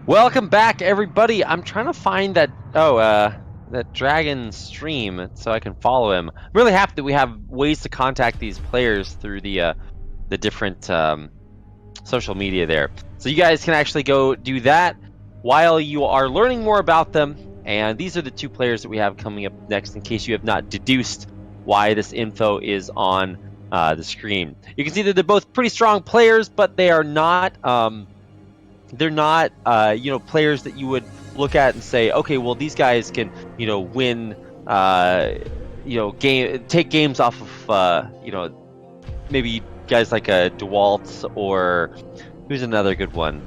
Welcome back, everybody. I'm trying to find that that dragon stream so I can follow him. I'm really happy that we have ways to contact these players through the different social media there. So you guys can actually go do that while you are learning more about them. And these are the two players that we have coming up next, in case you have not deduced why this info is on the screen. You can see that they're both pretty strong players, but they are not. They're not players that you would look at and say, okay, well, these guys can win take games off of maybe guys like a DeWalt, or who's another good one.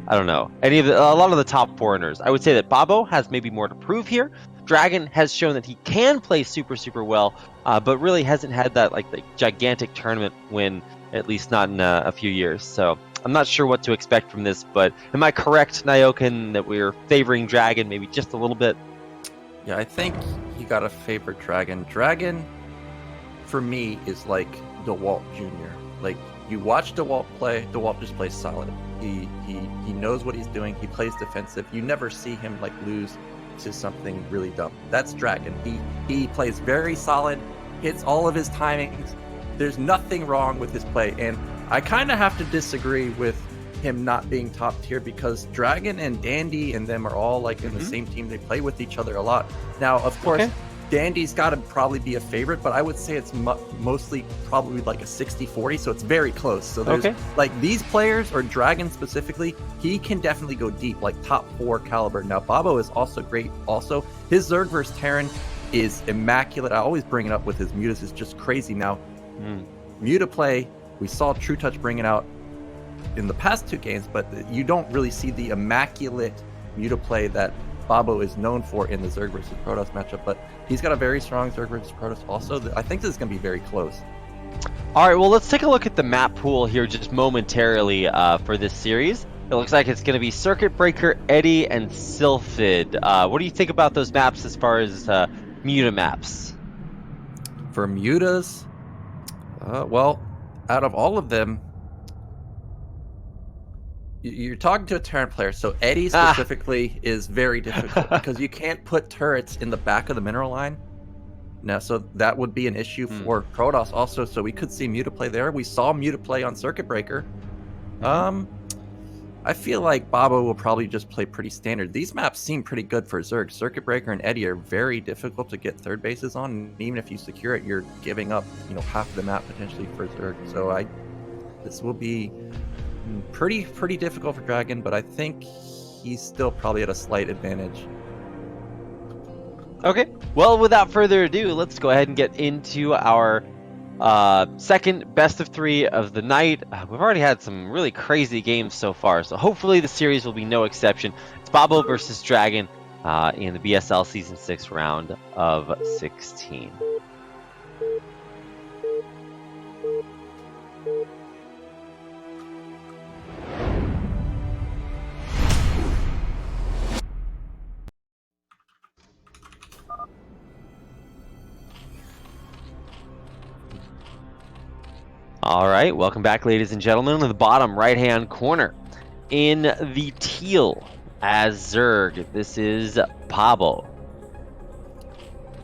I don't know, a lot of the top foreigners. I would say that Babo has maybe more to prove here. DragOn has shown that he can play super well, but really hasn't had that like gigantic tournament win, at least not in a few years. So I'm not sure what to expect from this, but am I correct, Nyokin, that we're favoring DragOn maybe just a little bit? Yeah, I think you gotta favor DragOn. DragOn, for me, is like DeWalt Jr. Like, you watch DeWalt play, DeWalt just plays solid. He knows what he's doing. He plays defensive. You never see him like lose to something really dumb. That's DragOn. He plays very solid, hits all of his timings. There's nothing wrong with his play, and I kind of have to disagree with him not being top tier, because DragOn and Dandy and them are all like in the same team. They play with each other a lot. Now, of course, Dandy's got to probably be a favorite, but I would say it's mostly probably like a 60-40, so it's very close. So there's like these players, or DragOn specifically, he can definitely go deep, like top 4 caliber. Now, Babo is also great. Also, his Zerg versus Terran is immaculate. I always bring it up with his mutas. It's just crazy. Now, muta play, we saw True Touch bring it out in the past 2 games, but you don't really see the immaculate muta play that Babo is known for in the Zerg versus Protoss matchup. But he's got a very strong Zerg versus Protoss also. I think this is going to be very close. All right, well, let's take a look at the map pool here just momentarily for this series. It looks like it's going to be Circuit Breaker, Eddy, and Sylphid. What do you think about those maps as far as muta maps? For mutas, well, out of all of them, you're talking to a Terran player, so Eddy specifically is very difficult because you can't put turrets in the back of the mineral line. Now, so that would be an issue for Protoss also, so we could see muta play there. We saw muta play on Circuit Breaker. I feel like Babo will probably just play pretty standard. These maps seem pretty good for Zerg. Circuit Breaker and Eddy are very difficult to get third bases on, and even if you secure it, you're giving up, half of the map potentially for Zerg. So this will be pretty difficult for DragOn, but I think he's still probably at a slight advantage. Okay, well, without further ado, let's go ahead and get into our second best of 3 of the night. We've already had some really crazy games so far, so hopefully the series will be no exception. It's Babo versus DragOn in the BSL Season 6 round of 16. All right, welcome back, ladies and gentlemen. To the bottom right-hand corner, in the teal as Zerg, this is Babo.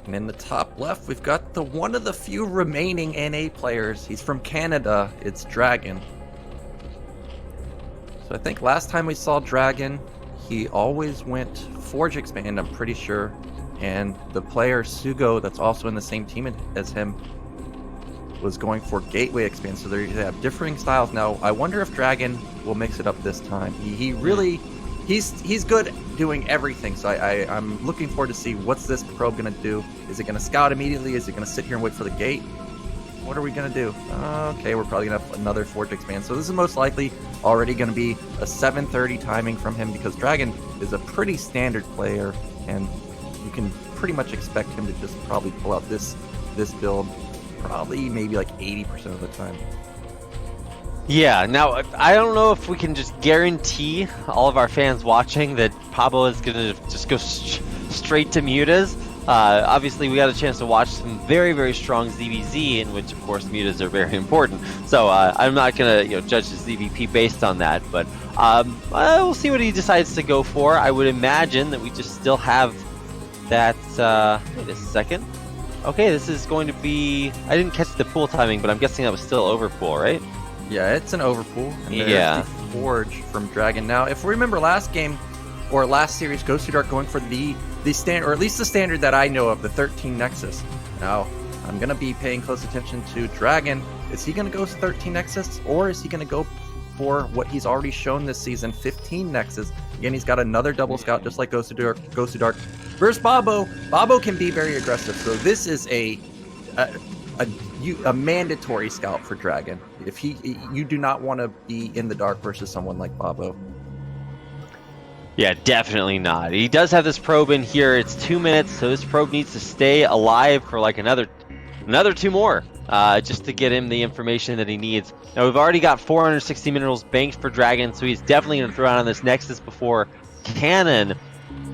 And in the top left, we've got one of the few remaining NA players. He's from Canada. It's DragOn. So I think last time we saw DragOn, he always went Forge Expand, I'm pretty sure. And the player Sugo, that's also in the same team as him, was going for Gateway Expand. So they have differing styles. Now, I wonder if DragOn will mix it up this time. He really, he's good doing everything. So I'm looking forward to see what's this probe going to do. Is it going to scout immediately? Is it going to sit here and wait for the gate? What are we going to do? Okay, we're probably going to have another Forge Expand. So this is most likely already going to be a 7:30 timing from him, because DragOn is a pretty standard player, and you can pretty much expect him to just probably pull out this build probably maybe like 80% of the time. Yeah, now I don't know if we can just guarantee all of our fans watching that Babo is going to just go straight to mutas. Obviously, we got a chance to watch some very strong ZVZ, in which, of course, mutas are very important. So I'm not going to judge the ZVP based on that, but We'll see what he decides to go for. I would imagine that we just still have that. Wait a second. Okay, this is going to be. I didn't catch the pool timing, but I'm guessing that was still over pool, right? Yeah, it's an overpool. And there's Yeah. the Forge from DragOn. Now, if we remember last game or last series, Ghost of Dark going for the standard, or at least the standard that I know of, the 13 Nexus. Now, I'm gonna be paying close attention to DragOn. Is he gonna go 13 Nexus, or is he gonna go for what he's already shown this season, 15 Nexus? Again, he's got another double scout, just like Ghost of Dark. Versus Babo. Babo can be very aggressive, so this is a mandatory scout for DragOn. If you do not want to be in the dark versus someone like Babo. Yeah, definitely not. He does have this probe in here. It's 2 minutes, so this probe needs to stay alive for like another 2 more, just to get him the information that he needs. Now we've already got 460 minerals banked for DragOn, so he's definitely going to throw out on this Nexus before Cannon.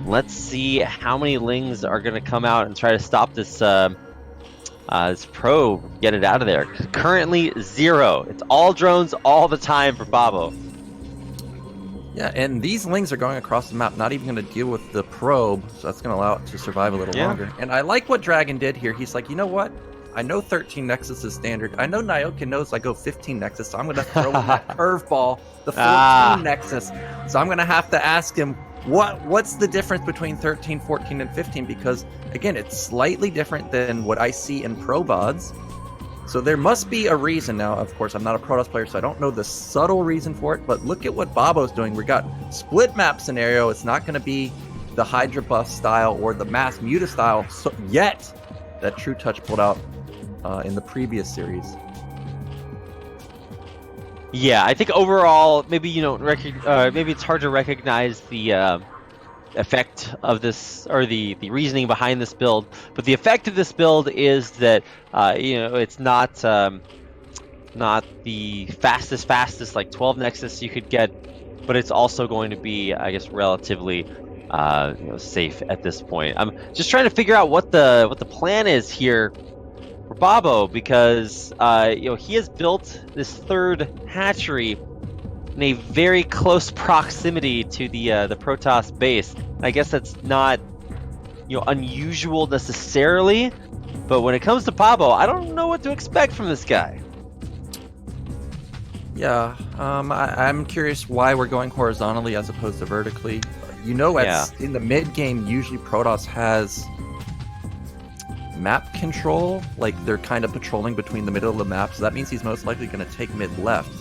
Let's see how many Lings are going to come out and try to stop this this probe, get it out of there. Currently 0. It's all drones all the time for Babo. Yeah, and these Lings are going across the map, not even going to deal with the probe, so that's going to allow it to survive a little longer. And I like what DragOn did here. He's like, you know what? I know 13 Nexus is standard. I know Nyokin knows I go 15 Nexus, so I'm going to throw in that curveball, the 14 Nexus. So I'm going to have to ask him, what's the difference between 13, 14, and 15? Because, again, it's slightly different than what I see in probe odds. So there must be a reason. Now, of course, I'm not a Protoss player, so I don't know the subtle reason for it, but look at what Babo's doing. We got split map scenario. It's not going to be the Hydra buff style or the mass Muta style yet that True Touch pulled out in the previous series. Yeah, I think overall, maybe you don't maybe it's hard to recognize the effect of this, or the reasoning behind this build. But the effect of this build is that it's not the fastest like 12 Nexus you could get, but it's also going to be, I guess, relatively safe at this point. I'm just trying to figure out what the plan is here for Babo, because he has built this third hatchery in a very close proximity to the Protoss base. I guess that's not unusual necessarily, but when it comes to Babo, I don't know what to expect from this guy. Yeah, I'm curious why we're going horizontally as opposed to vertically. In the mid game, usually Protoss has map control, like they're kind of patrolling between the middle of the map, so that means he's most likely going to take mid left.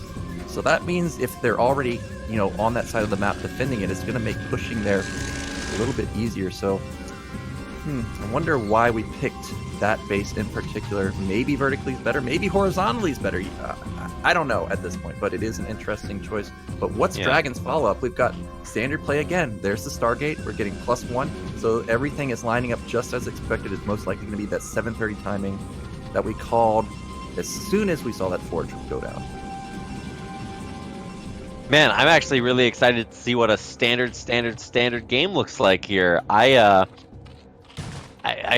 So that means if they're already, on that side of the map defending it, it's going to make pushing there a little bit easier. So, I wonder why we picked that base in particular. Maybe vertically is better, maybe horizontally is better. I don't know at this point, but it is an interesting choice. But what's DragOn's follow-up? We've got standard play again. There's the Stargate. We're getting +1. So everything is lining up just as expected. It's most likely going to be that 7:30 timing that we called as soon as we saw that Forge go down. Man, I'm actually really excited to see what a standard game looks like here. I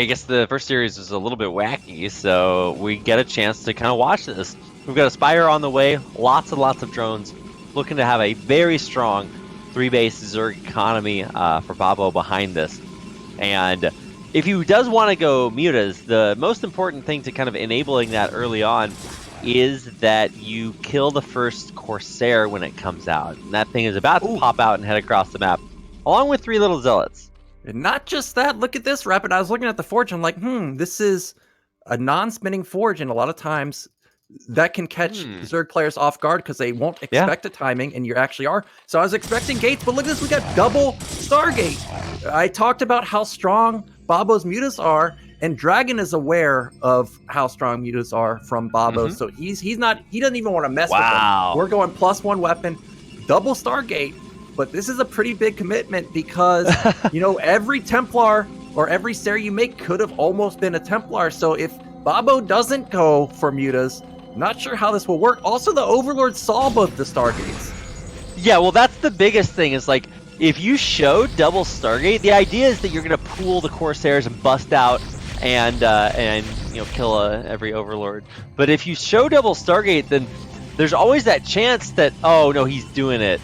guess the first series was a little bit wacky, so we get a chance to kind of watch this. We've got a Spire on the way, lots and lots of drones, looking to have a very strong 3-base Zerg economy for Babo behind this. And if he does want to go mutas, the most important thing to kind of enabling that early on is that you kill the first Corsair when it comes out. And that thing is about to pop out and head across the map, along with 3 little Zealots. And not just that, look at this, Rapid. I was looking at the Forge, I'm like, this is a non-spinning Forge, and a lot of times that can catch Zerg players off guard because they won't expect a timing, and you actually are. So I was expecting gates, but look at this, we got double Stargate. I talked about how strong Babo's mutas are, and DragOn is aware of how strong mutas are from Babo, so he doesn't even want to mess with them. We're going +1 weapon, double Stargate, but this is a pretty big commitment because every Templar or every Stair you make could have almost been a Templar. So if Babo doesn't go for mutas, not sure how this will work. Also, the Overlord saw both the Stargates. Yeah, well, that's the biggest thing, is like, if you show double Stargate, the idea is that you're going to pool the Corsairs and bust out and kill every Overlord. But if you show double Stargate, then there's always that chance that, oh no, he's doing it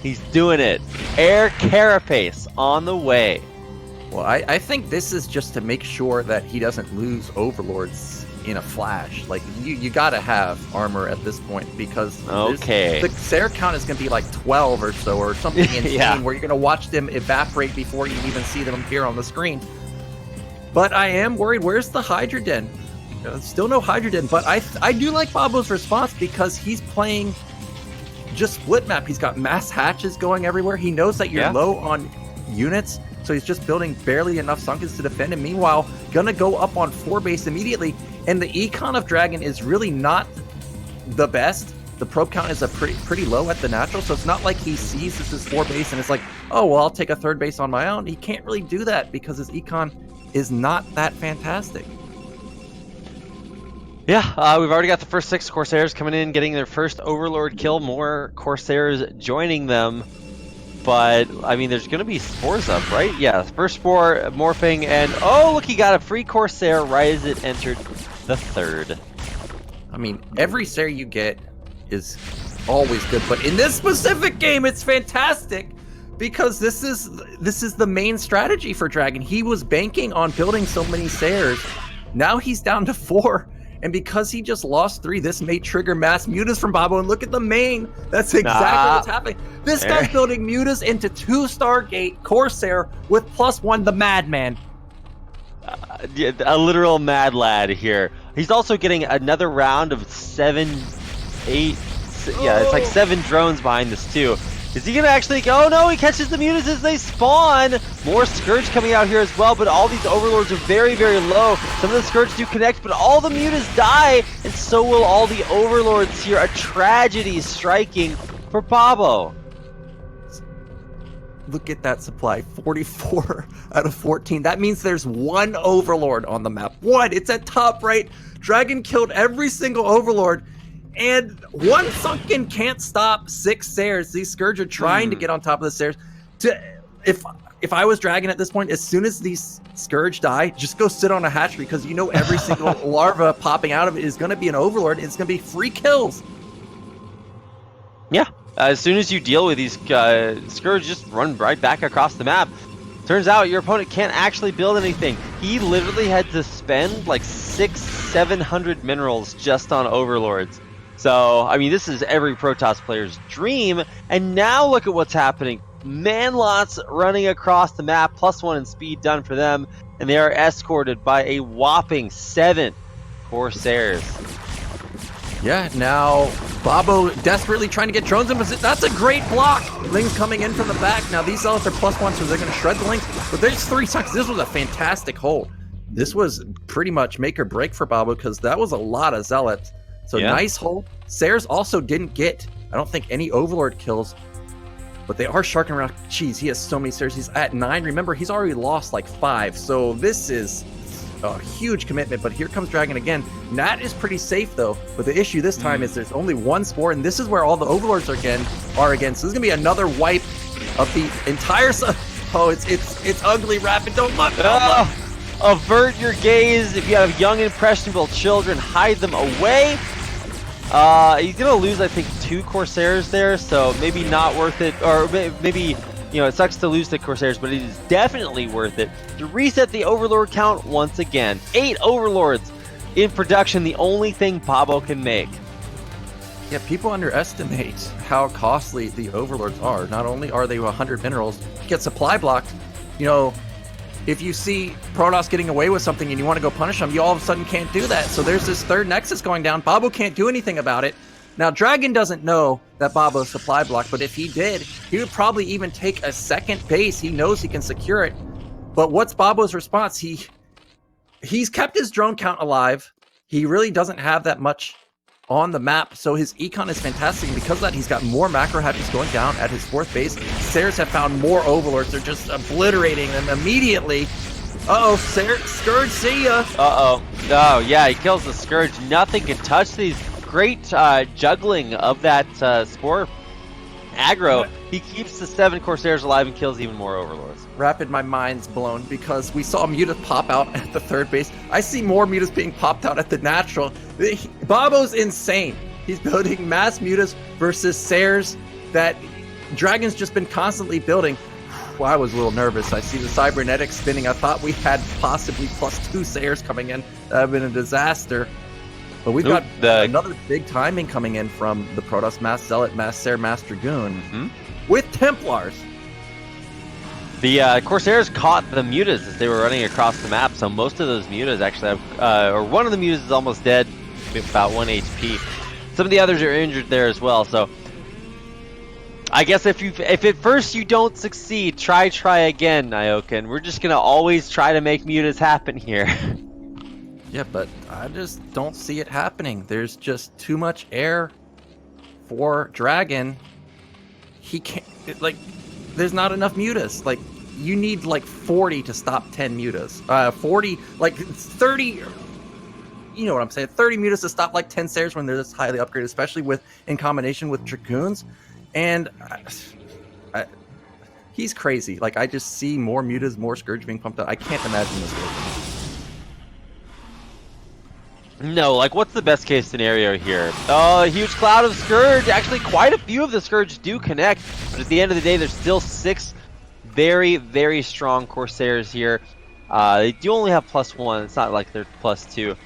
He's doing it. Air Carapace on the way. Well, I think this is just to make sure that he doesn't lose Overlords in a flash. Like, you gotta have armor at this point, because the Sair count is gonna be like 12 or so, or something insane, where you're gonna watch them evaporate before you even see them appear on the screen. But I am worried, where's the Hydra Den? Still no Hydra Den, but I do like Babo's response, because he's playing just split map. He's got mass hatches going everywhere. He knows that you're low on units, so he's just building barely enough Sunkens to defend, and meanwhile, gonna go up on 4 base immediately. And the econ of Dragon is really not the best. The probe count is pretty low at the natural, so it's not like he sees this as 4 base and it's like, oh, well, I'll take a 3rd base on my own. He can't really do that because his econ is not that fantastic. Yeah, we've already got the first 6 Corsairs coming in, getting their first Overlord kill. More Corsairs joining them. But, I mean, there's going to be spores up, right? Yeah, first spore morphing, and oh, look, he got a free Corsair right as it entered the 3rd. I mean, every Sair you get is always good, but in this specific game, it's fantastic, because this is the main strategy for Dragon. He was banking on building so many Sairs. Now he's down to 4. And because he just lost 3, this may trigger mass mutas from Babo. And look at the main. That's exactly what's happening. This guy's building mutas into 2 Stargate Corsair with +1, the Madman. A literal mad lad here. He's also getting another round of 7, 8. Yeah, it's like 7 drones behind this too. Is he gonna actually go? Oh no, he catches the mutas as they spawn! More Scourge coming out here as well, but all these Overlords are very, very low. Some of the Scourge do connect, but all the mutas die, and so will all the Overlords here. A tragedy striking for Babo. Look at that supply, 44 out of 14. That means there's 1 Overlord on the map. 1, it's at top right. Dragon killed every single Overlord. And 1 Sunken can't stop 6 Sairs. These Scourge are trying to get on top of the Sairs. If I was Dragon at this point, as soon as these Scourge die, just go sit on a hatchery, because you know every single larva popping out of it is going to be an Overlord. It's going to be free kills. Yeah, as soon as you deal with these Scourge, just run right back across the map. Turns out your opponent can't actually build anything. He literally had to spend like 600-700 minerals just on Overlords. So, I mean, this is every Protoss player's dream, and now look at what's happening. Manlots running across the map, +1 in speed done for them, and they are escorted by a whopping 7 Corsairs. Yeah, now Babo desperately trying to get drones in, but that's a great block. Lings coming in from the back. Now these zealots are +1, so they're going to shred the Lings, but there's 3 seconds. This was a fantastic hold. This was pretty much make or break for Babo, because that was a lot of zealots. So nice hold. Sairs also didn't get, I don't think, any Overlord kills, but they are sharking around. Jeez, he has so many Sairs. He's at 9. Remember, he's already lost like 5. So this is a huge commitment, but here comes Dragon again. Nat is pretty safe though, but the issue this time is there's only 1 spore, and this is where all the Overlords are again. So this is gonna be another wipe of the entire Oh, it's ugly. Rapid, don't look. Avert your gaze. If you have young, impressionable children, hide them away. He's gonna lose, I think, 2 Corsairs there, so maybe not worth it. Or maybe, you know, it sucks to lose the Corsairs, but it is definitely worth it to reset the Overlord count once again. 8 Overlords in production, the only thing Babo can make. Yeah, people underestimate how costly the Overlords are. Not only are they 100 minerals, get supply blocked, you know, if you see Protoss getting away with something and you want to go punish them, you all of a sudden can't do that. So there's this 3rd Nexus going down. Babo can't do anything about it. Now, Dragon doesn't know that Babo's supply block, but if he did, he would probably even take a 2nd base. He knows he can secure it. But what's Babo's response? He's kept his drone count alive. He really doesn't have that much on the map, so his econ is fantastic, and because of that, he's got more macro hatches going down at his 4th base. Sairs have found more Overlords. They're just obliterating them immediately. Scourge, see ya. Oh yeah, he kills the Scourge. Nothing can touch these. Great juggling of that spore aggro. He keeps the 7 Corsairs alive and kills even more Overlords. Rapid, my mind's blown, because we saw mutas pop out at the 3rd base. I see more mutas being popped out at the natural. Babo's insane. He's building mass mutas versus Sairs that Dragon's just been constantly building. Well, I was a little nervous. I see the cybernetics spinning. I thought we had possibly +2 Sayers coming in. That would have been a disaster. But we've got another big timing coming in from the Protoss, Mass Zealot, Mass Sayer, Mass Dragoon with Templars. The Corsairs caught the mutas as they were running across the map, so most of those mutas actually have, or one of the mutas is almost dead, about 1 HP. Some of the others are injured there as well, so I guess if at first you don't succeed, try again, Nyoken. We're just gonna always try to make mutas happen here. Yeah, but I just don't see it happening. There's just too much air for Dragon. He can't, like, there's not enough mutas. Like, you need like 40 to stop 10 mutas. 40, like 30, you know what I'm saying? 30 mutas to stop like 10 Sayers when they're this highly upgraded, especially in combination with Dragoons. And he's crazy. Like, I just see more mutas, more Scourge being pumped out. I can't imagine this working. No, like, what's the best case scenario here? A huge cloud of Scourge. Actually, quite a few of the Scourge do connect, but at the end of the day, there's still 6 very, very strong Corsairs here. They do only have +1. It's not like they're +2.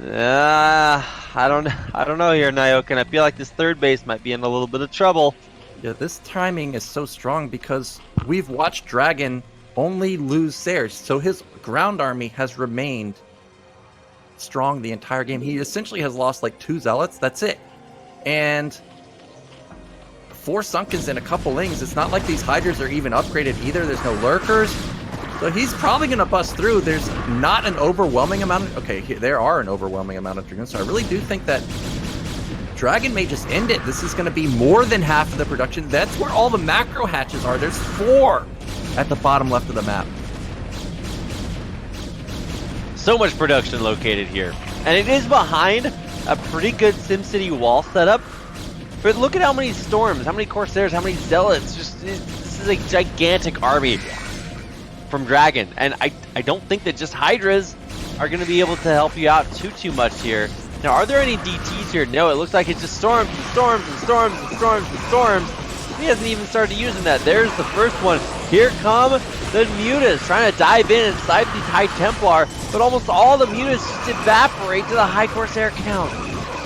I don't know here, Nyoken. I feel like this third base might be in a little bit of trouble. Yeah, this timing is so strong because we've watched Dragon only lose Sayers, so his ground army has remained strong the entire game. He essentially has lost like 2 Zealots, that's it. And 4 Sunkens and a couple Lings. It's not like these Hydras are even upgraded either. There's no Lurkers. So he's probably going to bust through. There's not an overwhelming amount of... Okay, there are an overwhelming amount of Dragoons. So I really do think that Dragon may just end it. This is going to be more than half of the production. That's where all the macro hatches are. There's 4 at the bottom left of the map. So much production located here. And it is behind a pretty good SimCity wall setup. But look at how many Storms, how many Corsairs, how many Zealots. This is a gigantic army from Dragon. And I don't think that just Hydras are going to be able to help you out too much here. Now, are there any DTs here? No, it looks like it's just Storms and Storms and Storms and Storms and Storms. He hasn't even started using that. There's the first one. Here come the mutas trying to dive in and snipe these High Templar, but almost all the mutas just evaporate to the High Corsair count.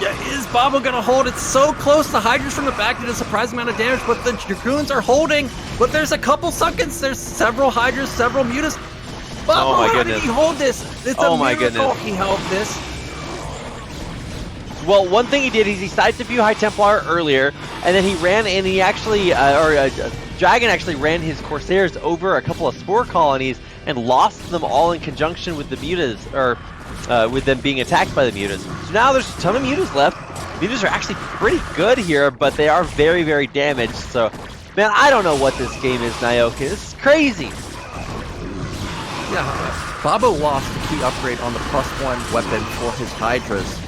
Yeah, is Babo gonna hold? It's so close. The Hydras from the back did a surprising amount of damage, but the Dragoons are holding. But there's a couple Sunkens. There's several Hydras, several mutas. Babo, oh my how goodness. did he hold this? It's a miracle he held this. Well, one thing he did is he sniped a few High Templar earlier, and then he ran and he actually, Dragon actually ran his Corsairs over a couple of Spore colonies and lost them all in conjunction with the mutas, or with them being attacked by the mutas. So now there's a ton of mutas left. Mutas are actually pretty good here, but they are very, very damaged. So, man, I don't know what this game is, Nyoken. This is crazy. Yeah, Babo lost the key upgrade on the +1 weapon for his Hydras.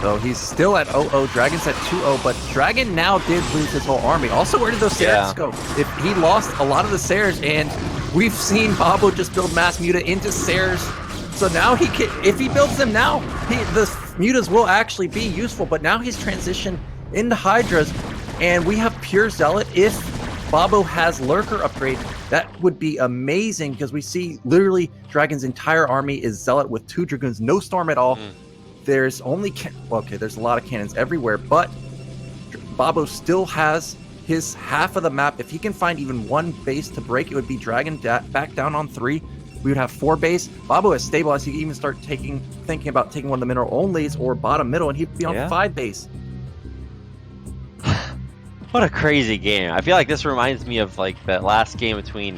So he's still at 0-0, Dragon's at 2-0, but Dragon now did lose his whole army. Also, where did those Sayers go? If he lost a lot of the Sayers, and we've seen Babo just build Mass Muta into Sayers. So now he can, if he builds them now, the Mutas will actually be useful, but now he's transitioned into Hydras, and we have pure Zealot. If Babo has Lurker upgrade, that would be amazing, because we see literally Dragon's entire army is Zealot with 2 Dragoons, no Storm at all. There's only, okay, there's a lot of cannons everywhere, but Babo still has his half of the map. If he can find even 1 base to break, it would be Dragon back down on 3. We would have 4 base. Babo has stabilized. He can even start thinking about taking one of the mineral onlys or bottom middle, and he'd be on 5 base. What a crazy game. I feel like this reminds me of like that last game between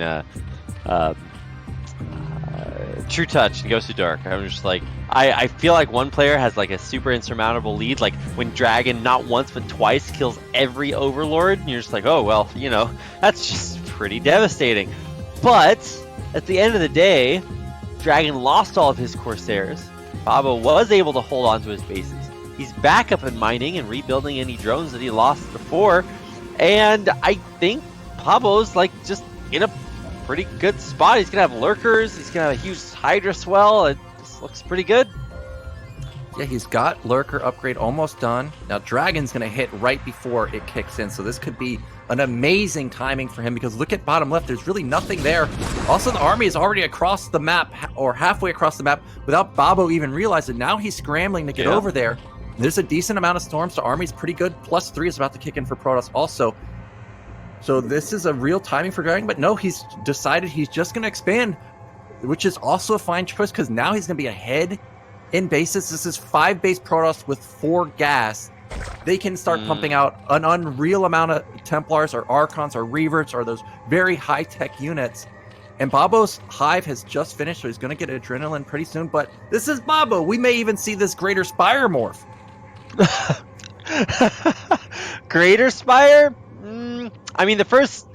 True Touch and Ghost of Dark. I'm just like, I feel like one player has like a super insurmountable lead, like when Dragon not once but twice kills every Overlord, and you're just like, oh well, you know, that's just pretty devastating. But at the end of the day, Dragon lost all of his Corsairs. Babo was able to hold on to his bases. He's back up in mining and rebuilding any drones that he lost before, and I think Babo's like just in a pretty good spot. He's gonna have Lurkers, he's gonna have a huge Hydra swell. It just looks pretty good. Yeah, he's got Lurker upgrade almost done. Now Dragon's going to hit right before it kicks in, so this could be an amazing timing for him because look at bottom left, there's really nothing there. Also, the army is already across the map, or halfway across the map, without Babo even realizing. Now he's scrambling to get over there. There's a decent amount of storms, so army's pretty good. +3 is about to kick in for Protoss also. So this is a real timing for Dragon, but no, he's decided he's just going to expand, which is also a fine choice because now he's going to be ahead in bases. This is 5 base Protoss with 4 gas. They can start pumping out an unreal amount of Templars or Archons or Reverts or those very high-tech units. And Babo's Hive has just finished, so he's going to get Adrenaline pretty soon. But this is Babo. We may even see this Greater Spire morph. Greater Spire? I mean, the first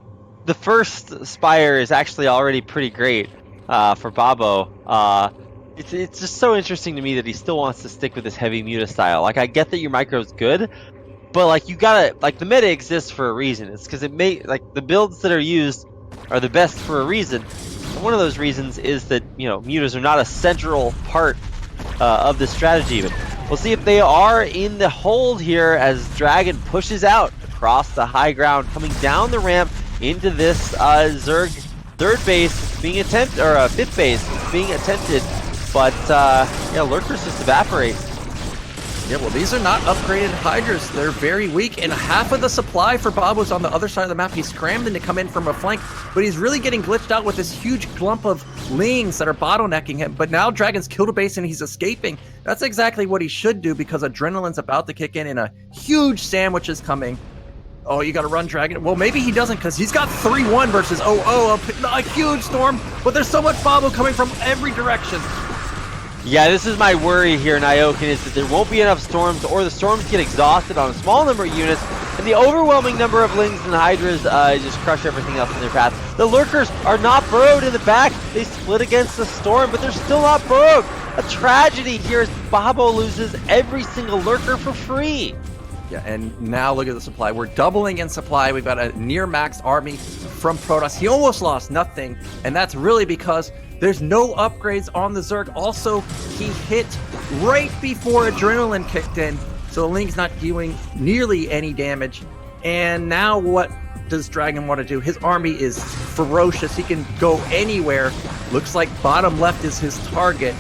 Spire is actually already pretty great for Babo. It's just so interesting to me that he still wants to stick with this heavy muta style. Like, I get that your micro's good, but like you gotta, like, the meta exists for a reason. It's because the builds that are used are the best for a reason. And one of those reasons is that, you know, mutas are not a central part of the strategy. But we'll see if they are in the hold here as Dragon pushes out across the high ground, coming down the ramp into this Zerg third base being attempted, or fifth base being attempted. But, yeah, Lurkers just evaporate. Yeah, well, these are not upgraded Hydras. They're very weak, and half of the supply for Babo's on the other side of the map. He's scrambling to come in from a flank, but he's really getting glitched out with this huge clump of Lings that are bottlenecking him. But now Dragon's killed a base and he's escaping. That's exactly what he should do because Adrenaline's about to kick in and a huge sandwich is coming. Oh, you gotta run, Dragon. Well, maybe he doesn't because he's got 3-1 versus a huge storm, but there's so much Babo coming from every direction. Yeah, this is my worry here in Iokin, is that there won't be enough storms, or the storms get exhausted on a small number of units, and the overwhelming number of Lings and Hydras just crush everything else in their path. The Lurkers are not burrowed in the back. They split against the storm, but they're still not burrowed. A tragedy here as Babo loses every single Lurker for free. Yeah, and now look at the supply. We're doubling in supply. We've got a near max army from Protoss. He almost lost nothing, and that's really because there's no upgrades on the Zerg. Also, he hit right before Adrenaline kicked in, so the Link's not doing nearly any damage. And now what does Dragon want to do? His army is ferocious. He can go anywhere. Looks like bottom left is his target.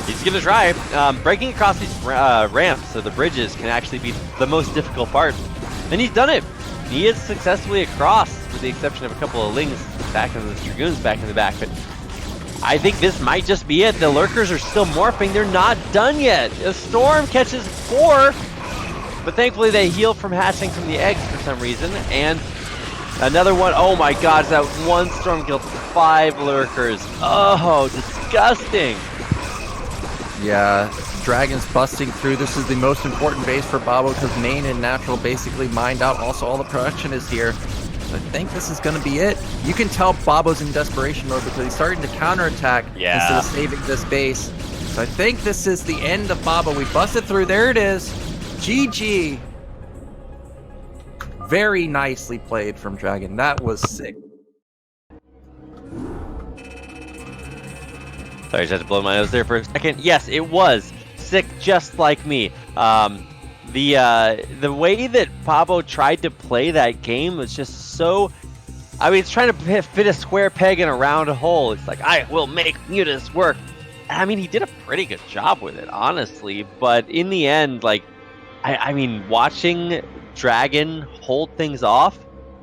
He's going to try. Breaking across these ramps, so the bridges, can actually be the most difficult part. And he's done it. He is successfully across, with the exception of a couple of Lings back and the Dragoons back in the back. But I think this might just be it. The Lurkers are still morphing. They're not done yet. A storm catches 4, but thankfully they heal from hatching from the eggs for some reason. And another one. Oh my god, that one storm killed 5 Lurkers. Oh, disgusting. Yeah, Dragon's busting through. This is the most important base for Babo because main and natural basically mined out. Also, all the production is here. I think this is going to be it. You can tell Babo's in desperation mode because he's starting to counterattack instead of saving this base. So I think this is the end of Babo. We busted through. There it is. GG. Very nicely played from Dragon. That was sick. Sorry, I just had to blow my nose there for a second. Yes, it was sick, just like me. The way that Babo tried to play that game was just so... I mean, it's trying to fit a square peg in a round hole. It's like, I will make mutas work. I mean, he did a pretty good job with it, honestly. But in the end, like, I mean, watching Dragon hold things off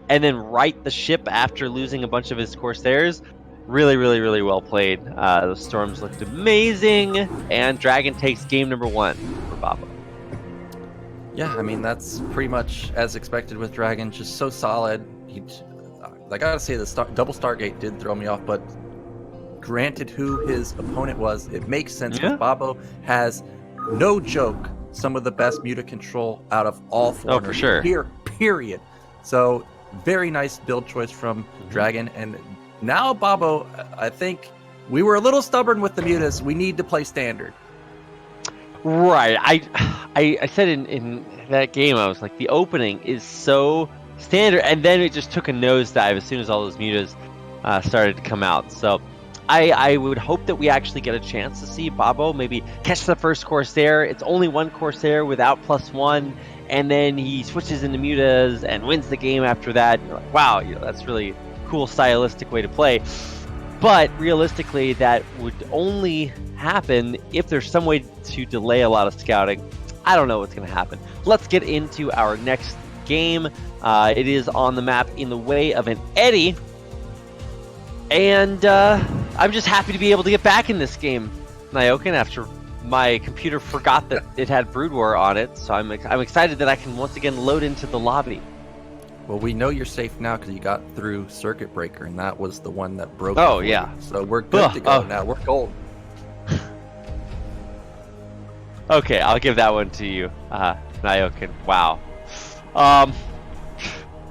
and then right the ship after losing a bunch of his Corsairs, really, really, really well played. The storms looked amazing, and Dragon takes game number 1 for Babo. Yeah, I mean, that's pretty much as expected with Dragon. Just so solid. I gotta say, the double Stargate did throw me off, but granted who his opponent was, it makes sense because Babo has, no joke, some of the best muta control out of all 4. Oh, for sure. Here, period. So, very nice build choice from Dragon, and now Babo, I think we were a little stubborn with the mutas. We need to play standard. Right. I said in that game, I was like, the opening is so standard, and then it just took a nosedive as soon as all those mutas started to come out. So I would hope that we actually get a chance to see Babo maybe catch the first Corsair. It's only one Corsair without +1, and then he switches into mutas and wins the game after that. You're like, wow, that's really cool stylistic way to play. But realistically, that would only happen if there's some way to delay a lot of scouting. I don't know what's going to happen. Let's get into our next game. It is on the map In the Way of an Eddy. And I'm just happy to be able to get back in this game, Nyoken, after my computer forgot that it had Brood War on it. So I'm excited that I can once again load into the lobby. Well, we know you're safe now because you got through Circuit Breaker, and that was the one that broke. Oh, yeah. So we're good to go now. We're gold. Okay, I'll give that one to you, Nyoken. Wow.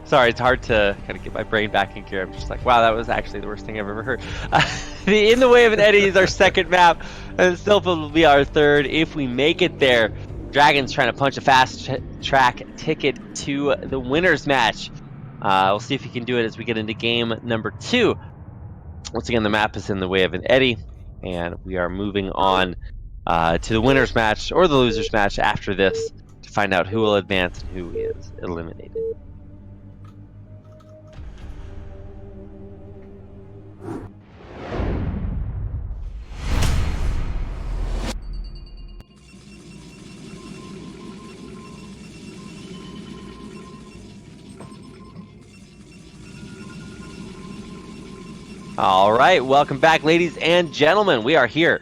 Sorry, it's hard to kind of get my brain back in gear. I'm just like, wow, that was actually the worst thing I've ever heard. The In the Way of an Eddy is our second map, and Stealth will be our third if we make it there. DragOn's trying to punch a fast track ticket to the winner's match. We'll see if he can do it as we get into game number 2. Once again, the map is In the Way of an Eddy, and we are moving on to the winner's match or the loser's match after this to find out who will advance and who is eliminated. All right, welcome back, ladies and gentlemen. We are here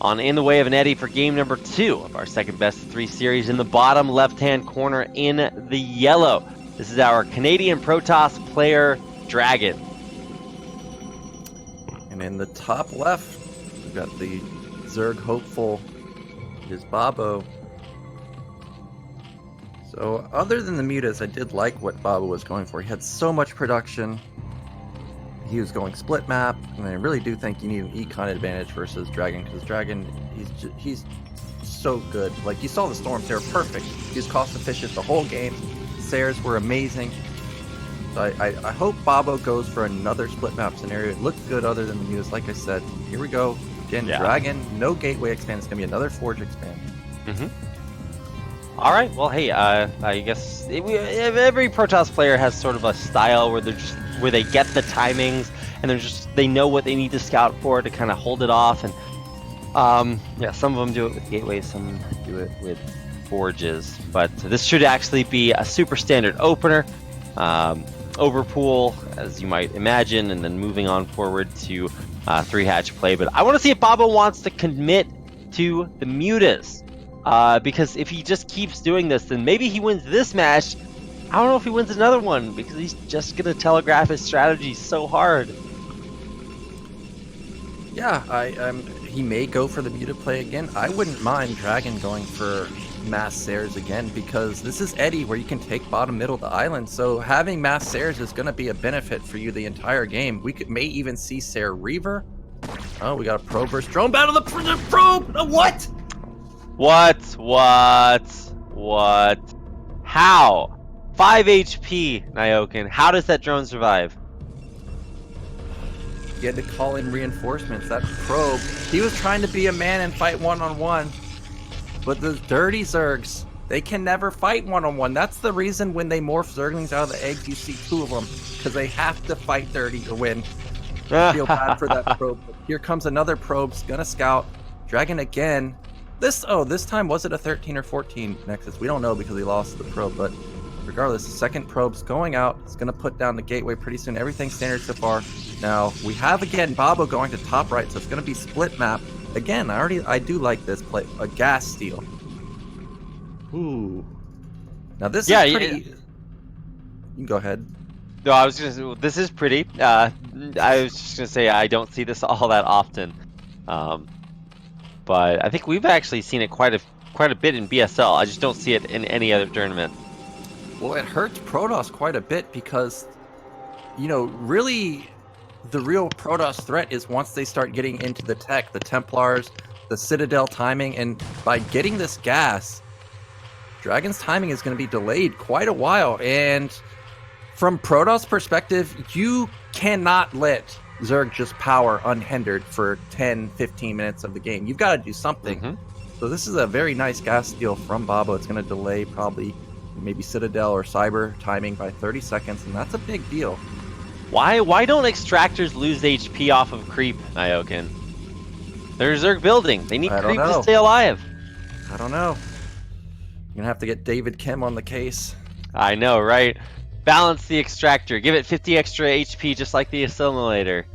on In the Way of an Eddy for game number 2 of our second best of 3 series in the bottom left-hand corner in the yellow. This is our Canadian Protoss player, DragOn. And in the top left, we've got the Zerg hopeful, his Babo. So other than the mutas, I did like what Babo was going for. He had so much production. He was going split map, and I really do think you need an econ advantage versus DragOn, because DragOn, he's so good. Like, you saw the storms, they were perfect. He was cost efficient the whole game. Sares were amazing. So I hope Babo goes for another split map scenario. It looked good other than the mutas. Like I said, here we go. Again, yeah. DragOn, no gateway expand. It's going to be another Forge expand. All right, well, hey, I guess every Protoss player has sort of a style where they get the timings and they know what they need to scout for to kind of hold it off. And yeah, some of them do it with gateways, some do it with forges. But this should actually be a super standard opener, overpool, as you might imagine, and then moving on forward to 3-hatch play. But I want to see if Babo wants to commit to the mutas. Because if he just keeps doing this, then maybe he wins this match. I don't know if he wins another one, because he's just going to telegraph his strategy so hard. Yeah, he may go for the muta play again. I wouldn't mind DragOn going for mass Sares again, because this is Eddy where you can take bottom middle the island. So having mass Sares is going to be a benefit for you the entire game. We may even see Sare Reaver. Oh, we got a probe versus drone battle. The probe! What? What? How? 5 HP, Nyoken. How does that drone survive? You had to call in reinforcements. That probe, he was trying to be a man and fight one-on-one. But the dirty Zergs, they can never fight one-on-one. That's the reason when they morph Zerglings out of the eggs, you see 2 of them. Because they have to fight dirty to win. I feel bad for that probe. But here comes another probe. Gonna scout. DragOn again. This time, was it a 13 or 14 Nexus? We don't know because he lost the probe, but regardless, the second probe's going out. It's going to put down the gateway pretty soon. Everything's standard so far. Now, we have, again, Babo going to top right, so it's going to be split map. Again, I do like this play. A gas steal. Ooh. Now, this is pretty... Yeah. You can go ahead. No, I was going to say, this is pretty. I was just going to say, I don't see this all that often. But I think we've actually seen it quite a bit in BSL. I just don't see it in any other tournament. Well, it hurts Protoss quite a bit because, really the real Protoss threat is once they start getting into the tech, the Templars, the Citadel timing, and by getting this gas, DragOn's timing is going to be delayed quite a while. And from Protoss perspective, you cannot let Zerg just power unhindered for 10, 15 minutes of the game. You've got to do something. So this is a very nice gas steal from Babo. It's going to delay probably maybe Citadel or Cyber timing by 30 seconds, and that's a big deal. Why don't extractors lose HP off of creep, Nyokin? They're Zerg building. They need creep to stay alive. I don't know. You're going to have to get David Kim on the case. I know, right? Balance the extractor. Give it 50 extra HP just like the assimilator.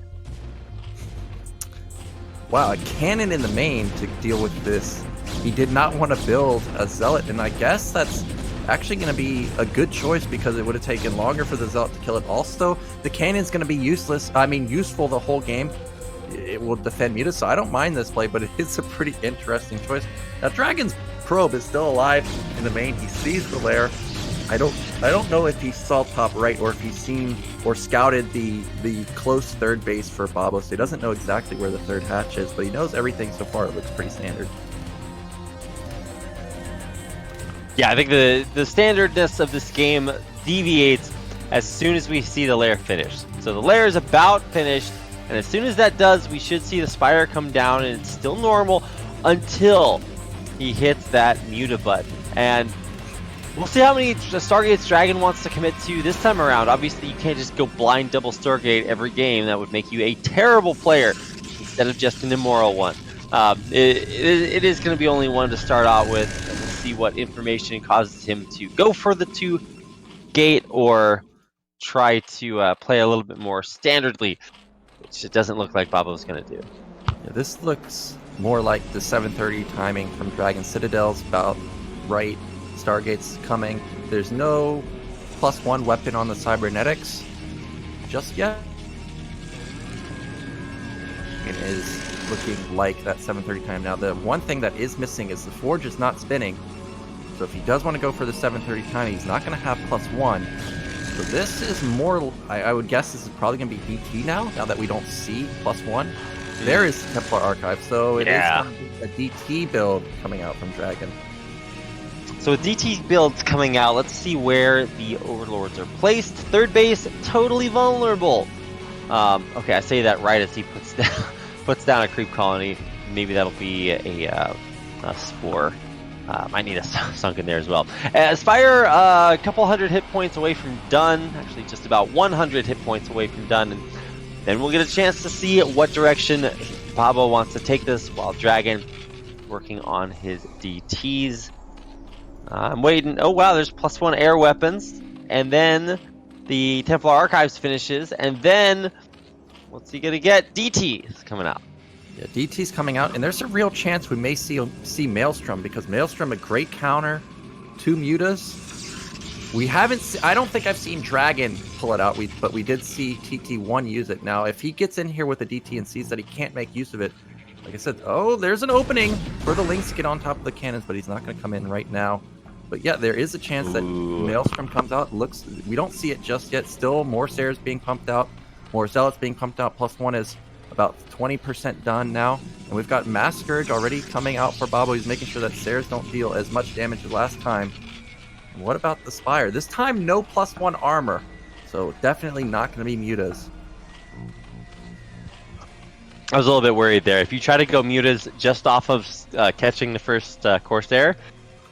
Wow, a cannon in the main to deal with this. He did not want to build a Zealot, and I guess that's actually going to be a good choice because it would have taken longer for the Zealot to kill it. Also, the cannon's going to be useful the whole game. It will defend Muta, so I don't mind this play, but it is a pretty interesting choice. Now, Dragon's probe is still alive in the main. He sees the lair. I don't know if he saw top right or if he's seen or scouted the close third base for Babo, so he doesn't know exactly where the third hatch is, but he knows everything so far. It looks pretty standard. Yeah, I think the standardness of this game deviates as soon as we see the lair finished. So the lair is about finished, and as soon as that does, we should see the Spire come down, and it's still normal until he hits that Muta button. And we'll see how many Stargates Dragon wants to commit to this time around. Obviously, you can't just go blind double Stargate every game. That would make you a terrible player instead of just an immoral one. It is going to be only one to start out with, and we'll see what information causes him to go for the 2 gate or try to play a little bit more standardly, which it doesn't look like Babo's going to do. Yeah, this looks more like the 7:30 timing from Dragon Citadel's about right. Stargate's coming. There's no +1 weapon on the cybernetics just yet. It is looking like that 7:30 time. Now, the one thing that is missing is the forge is not spinning. So if he does want to go for the 7:30 time, he's not going to have +1. So this is more, I would guess this is probably going to be DT now that we don't see +1. There is Templar Archive, so it is going to be a DT build coming out from Dragon. So with DT builds coming out, let's see where the Overlords are placed. Third base, totally vulnerable. Okay, I say that right as he puts down a creep colony. Maybe that'll be a spore. Might need a sunken there as well. Spire, a couple hundred hit points away from done. Actually, just about 100 hit points away from done. And then we'll get a chance to see what direction Babo wants to take this, while Dragon working on his DTs. I'm waiting. Oh wow, there's +1 air weapons, and then the Templar Archives finishes, and then what's he gonna get? DT is coming out. Yeah, DT's coming out, and there's a real chance we may see Maelstrom, because Maelstrom a great counter, 2 Mutas. We haven't. I don't think I've seen Dragon pull it out. But we did see TT1 use it. Now, if he gets in here with a DT and sees that he can't make use of it, like I said, oh, there's an opening for the Lynx to get on top of the cannons, but he's not going to come in right now. But yeah, there is a chance that Maelstrom comes out. We don't see it just yet. Still, more Sares being pumped out, more Zealots being pumped out. +1 is about 20% done now. And we've got Mass Scourge already coming out for Babo. He's making sure that Sares don't deal as much damage as last time. And what about the Spire? This time, no +1 armor. So definitely not going to be Mutas. I was a little bit worried there. If you try to go Mutas just off of catching the first Corsair,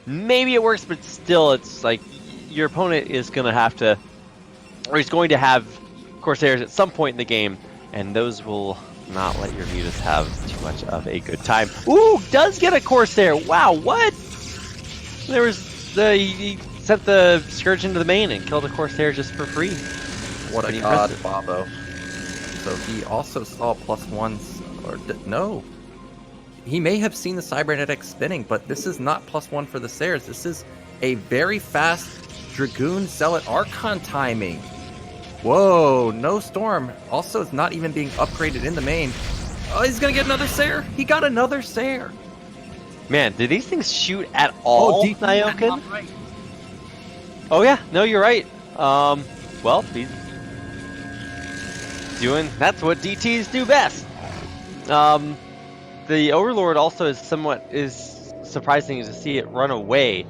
maybe it works, but still, it's like your opponent is going to have to, or he's going to have Corsairs at some point in the game, and those will not let your Mutas have too much of a good time. Ooh, does get a Corsair. Wow, what? There was he sent the Scourge into the main and killed a Corsair just for free. What a god, Babo. So he also saw +1s, or no. He may have seen the cybernetic spinning, but this is not +1 for the Sares. This is a very fast Dragoon Zealot Archon timing. Whoa, no Storm. Also, it's not even being upgraded in the main. Oh, he's going to get another Sare. He got another Sare. Man, do these things shoot at all, Nyokin? Right. Oh yeah, no, you're right. Well, he's doing, that's what DTs do best. The Overlord also is surprising to see it run away.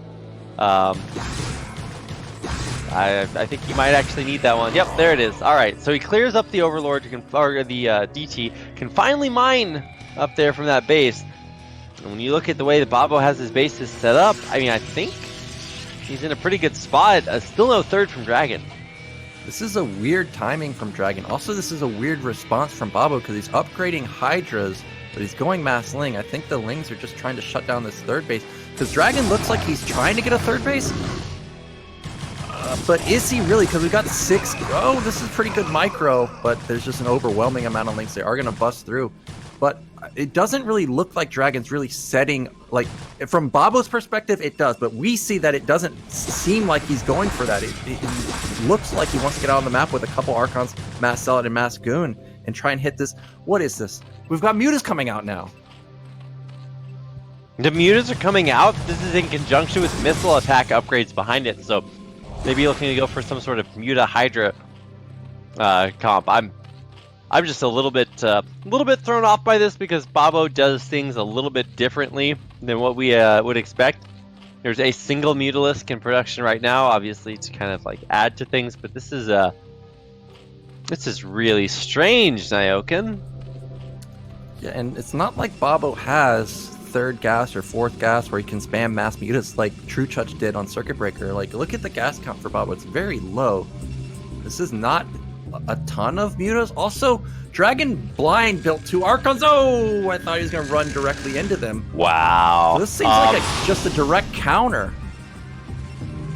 I think he might actually need that one. Yep, there it is. All right, so he clears up the Overlord, or the DT, can finally mine up there from that base. And when you look at the way that Babo has his bases set up, I mean, I think he's in a pretty good spot. Still no third from Dragon. This is a weird timing from Dragon. Also, this is a weird response from Babo because he's upgrading Hydras, but he's going mass Ling. I think the Lings are just trying to shut down this third base because Dragon looks like he's trying to get a third base. But is he really? Because we got 6. Oh, this is pretty good micro, but there's just an overwhelming amount of Links. They are going to bust through. But it doesn't really look like Dragon's really setting, like, from Babo's perspective, it does. But we see that it doesn't seem like he's going for that. It looks like he wants to get out on the map with a couple Archons, Mass Zealot, and Mass Goon, and try and hit this. What is this? We've got Mutas coming out now. The Mutas are coming out. This is in conjunction with missile attack upgrades behind it. So maybe looking to go for some sort of Muta Hydra comp. I'm just a little bit thrown off by this because Babo does things a little bit differently than what we would expect. There's a single Mutalisk in production right now, obviously to kind of like add to things, but this is really strange, Nyoken. Yeah, and it's not like Babo has third gas or fourth gas where he can spam mass mutas like True Touch did on Circuit Breaker. Like, look at the gas count for Babo; it's very low. This is not a ton of mutas. Also, Dragon Blind built 2 Archons. Oh, I thought he was going to run directly into them. Wow. So this seems like just a direct counter.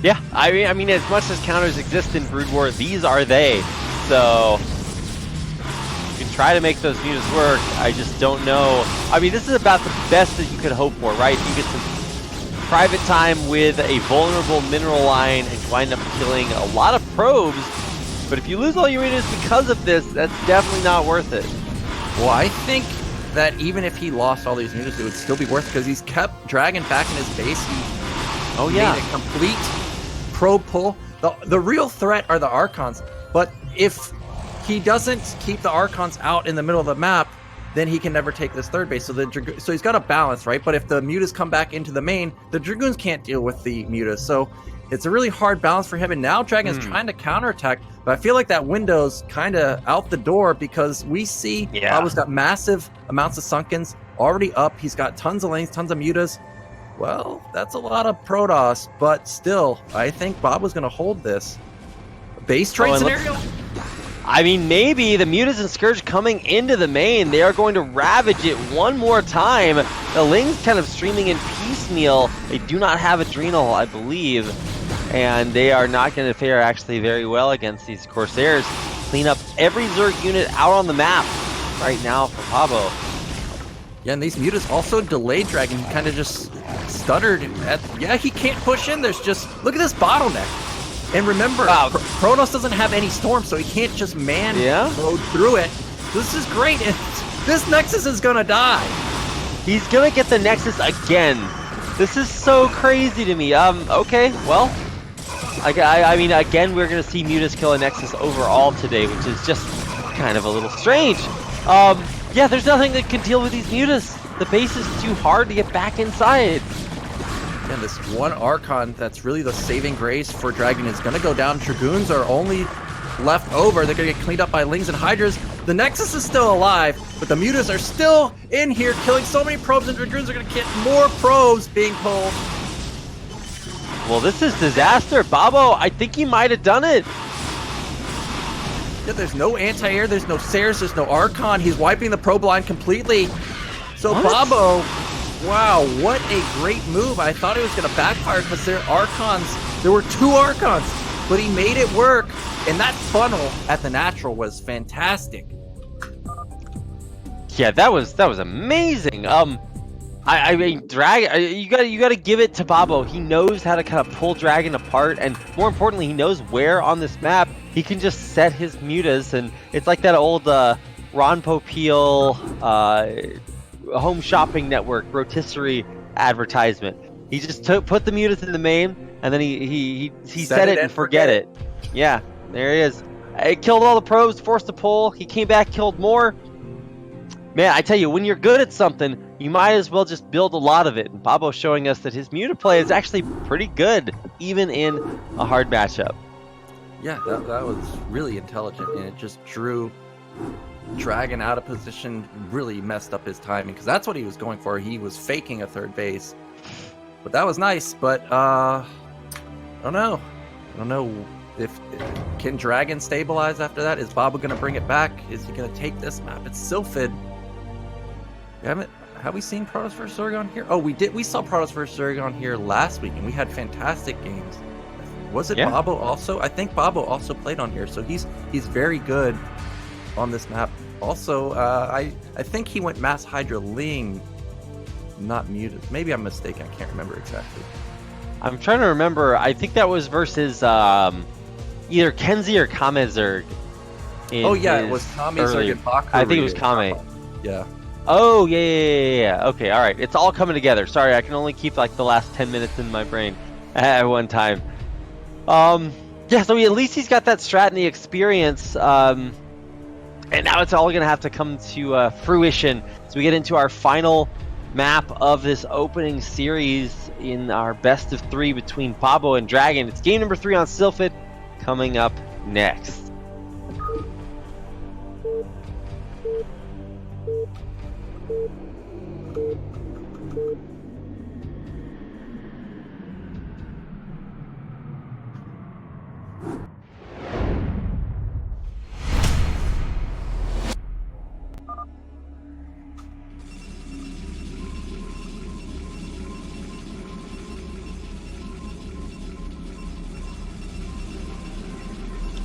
Yeah, I mean, as much as counters exist in Brood War, these are they. So you can try to make those mutas work. I just don't know. I mean, this is about the best that you could hope for, right? You get some private time with a vulnerable mineral line and wind up killing a lot of probes. But if you lose all your mutas because of this, that's definitely not worth it. Well, I think that even if he lost all these mutas, it would still be worth it because he's kept Dragon back in his base. He made a complete probe pull. The real threat are the Archons, but if he doesn't keep the Archons out in the middle of the map, then he can never take this third base. So he's got a balance, right? But if the mutas come back into the main, the Dragoons can't deal with the mutas. So it's a really hard balance for him. And now Dragon's trying to counterattack, but I feel like that window's kind of out the door because we see Babo's got massive amounts of Sunkens already up. He's got tons of lanes, tons of mutas. Well, that's a lot of Protoss, but still, I think Babo's going to hold this. Base trade scenario? I mean, maybe the Mutas and Scourge coming into the main, they are going to ravage it one more time. The Ling's kind of streaming in piecemeal. They do not have Adrenal, I believe, and they are not going to fare actually very well against these Corsairs. Clean up every Zerg unit out on the map right now for Babo. Yeah, and these mutas also delayed Dragon. He kind of just stuttered at... Yeah, he can't push in. There's just... Look at this bottleneck. And remember, Protoss doesn't have any storm, so he can't just load through it. This is great. This Nexus is going to die. He's going to get the Nexus again. This is so crazy to me. Okay, well... I mean, again, we're going to see Mutas kill a Nexus overall today, which is just kind of a little strange. Yeah, there's nothing that can deal with these Mutas. The base is too hard to get back inside. And this one Archon that's really the saving grace for Dragon is going to go down. Dragoons are only left over. They're going to get cleaned up by Lings and Hydras. The Nexus is still alive, but the Mutas are still in here killing so many probes, and Dragoons are going to get more probes being pulled. Well, this is disaster. Babo, I think he might have done it. Yeah, there's no anti-air, there's no Sares, there's no Archon. He's wiping the probe line completely. So what? Babo, wow, what a great move. I thought it was going to backfire because there were 2 Archons, but he made it work. And that funnel at the natural was fantastic. Yeah, that was amazing. I mean, you gotta give it to Babo. He knows how to kind of pull Dragon apart, and more importantly, he knows where on this map he can just set his mutas. And it's like that old Ron Popeil Home Shopping Network rotisserie advertisement. He just put the mutas in the main, and then he set it and forget it. Yeah, there he is. It killed all the probes, forced the pull. He came back, killed more. Man, I tell you, when you're good at something, you might as well just build a lot of it. And Babo's showing us that his muta play is actually pretty good, even in a hard matchup. Yeah, that was really intelligent, and it just drew Dragon out of position, really messed up his timing, because that's what he was going for. He was faking a third base. But that was nice, but I don't know. I don't know if can Dragon stabilize after that? Is Babo gonna bring it back? Is he gonna take this map? It's Sylphid. Have we seen Protoss vs ZZZero here? Oh, we did. We saw Protoss vs ZZZero here last week, and we had fantastic games. Was it Babo also? I think Babo also played on here, so he's very good on this map. Also, I think he went Mass Hydra Ling, not muted. Maybe I'm mistaken. I can't remember exactly. I'm trying to remember. I think that was versus either Kenzie or Kamezerg. Oh yeah, it was Kamezerg and Bakari. I think it was Kame. Yeah. Oh yeah. Okay, all right. It's all coming together. Sorry, I can only keep like the last 10 minutes in my brain at one time. Yeah, so at least he's got that strat and the experience. And now it's all gonna have to come to fruition as we get into our final map of this opening series in our best of 3 between Babo and DragOn. It's game number 3 on Sylphid coming up next.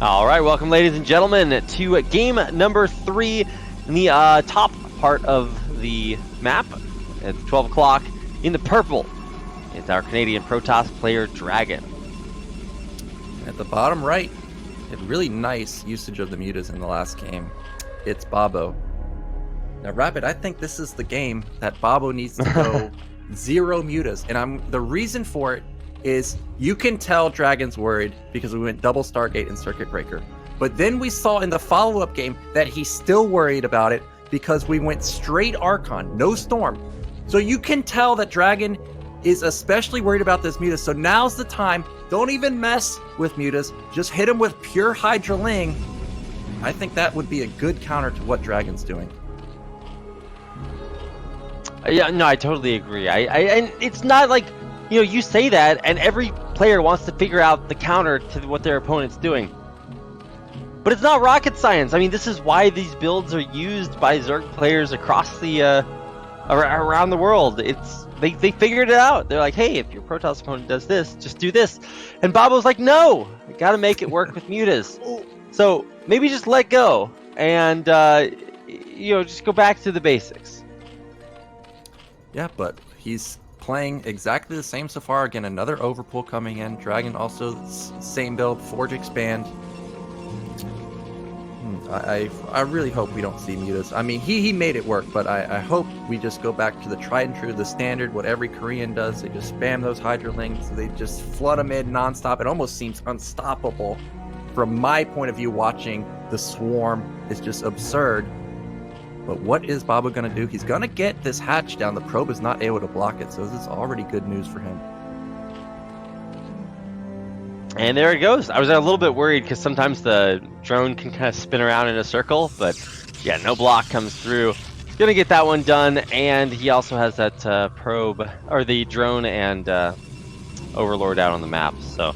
All right, welcome, ladies and gentlemen, to game number 3 in the top part of the map at 12 o'clock. In the purple, it's our Canadian Protoss player, DragOn. At the bottom right, a really nice usage of the mutas in the last game. It's Babo. Now, Rapid, I think this is the game that Babo needs to go 0 mutas, and the reason for it is you can tell DragOn's worried because we went double Stargate and Circuit Breaker. But then we saw in the follow-up game that he's still worried about it because we went straight Archon, no Storm. So you can tell that DragOn is especially worried about this mutas. So now's the time. Don't even mess with mutas. Just hit him with pure Hydra Ling. I think that would be a good counter to what DragOn's doing. Yeah, no, I totally agree. And it's not like, you know, you say that, and every player wants to figure out the counter to what their opponent's doing. But it's not rocket science. I mean, this is why these builds are used by Zerg players across the around the world. They figured it out. They're like, hey, if your Protoss opponent does this, just do this. And Babo's like, no, I gotta make it work with mutas. So maybe just let go and you know, just go back to the basics. Yeah, but he's playing exactly the same so far. Again, another overpull coming in. DragOn also same build, Forge Expand. I really hope we don't see mutas. I mean, he made it work, but I hope we just go back to the tried and true, the standard, what every Korean does. They just spam those Hydra Lings. They just flood them in nonstop. It almost seems unstoppable. From my point of view, watching the swarm is just absurd. But what is Babo going to do? He's going to get this hatch down. The probe is not able to block it, so this is already good news for him. And there it goes. I was a little bit worried because sometimes the drone can kind of spin around in a circle, but yeah, no block comes through. He's going to get that one done, and he also has that probe, or the drone and Overlord out on the map, so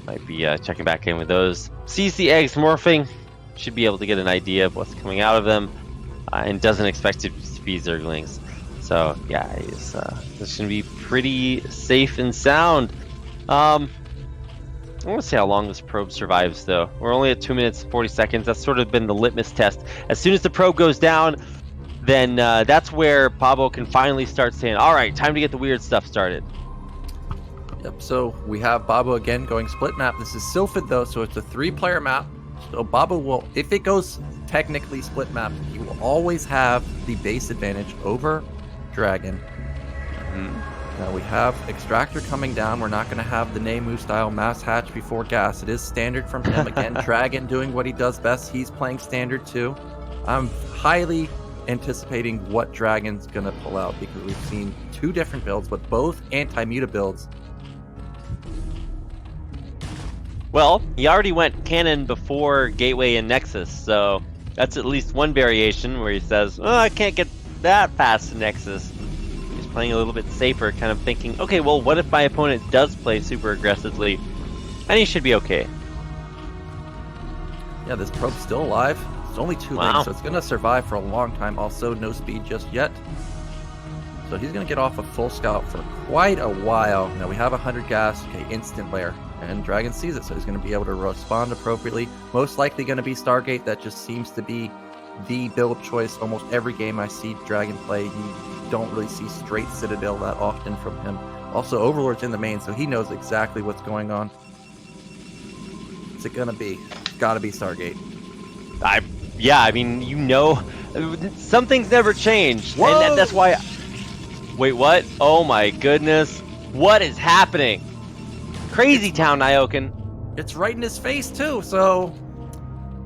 might be checking back in with those. Sees the eggs morphing, should be able to get an idea of what's coming out of them. And doesn't expect it to be Zerglings. So yeah, this is going to be pretty safe and sound. I want to see how long this probe survives, though. We're only at 2 minutes and 40 seconds. That's sort of been the litmus test. As soon as the probe goes down, then that's where Babo can finally start saying, all right, time to get the weird stuff started. Yep, so we have Babo again going split map. This is Sylphid, though, so it's a 3-player map. So Babo will, if it goes technically split map, he will always have the base advantage over DragOn. Now we have Extractor coming down. We're not going to have the Nemu style mass hatch before gas. It is standard from him. Again, DragOn doing what he does best. He's playing standard too. I'm highly anticipating what DragOn's going to pull out because we've seen 2 different builds, but both anti-muta builds. Well, he already went cannon before Gateway and Nexus, so that's at least one variation where he says, oh, I can't get that past Nexus. He's playing a little bit safer, kind of thinking, okay, well, what if my opponent does play super aggressively? And he should be okay. Yeah, this probe's still alive. It's only 2 Wow. rings, so it's going to survive for a long time. Also, no speed just yet. So he's going to get off a full scout for quite a while. Now we have 100 gas. Okay, instant lair. And DragOn sees it, so he's going to be able to respond appropriately. Most likely going to be Stargate. That just seems to be the build choice. Almost every game I see DragOn play, you don't really see straight Citadel that often from him. Also, Overlord's in the main, so he knows exactly what's going on. What's it going to be? It's got to be Stargate. Yeah, I mean, you know, some things never change. Whoa! And that's why... Wait, what? Oh my goodness. What is happening? Crazy town, Nyoken. It's right in his face, too, so...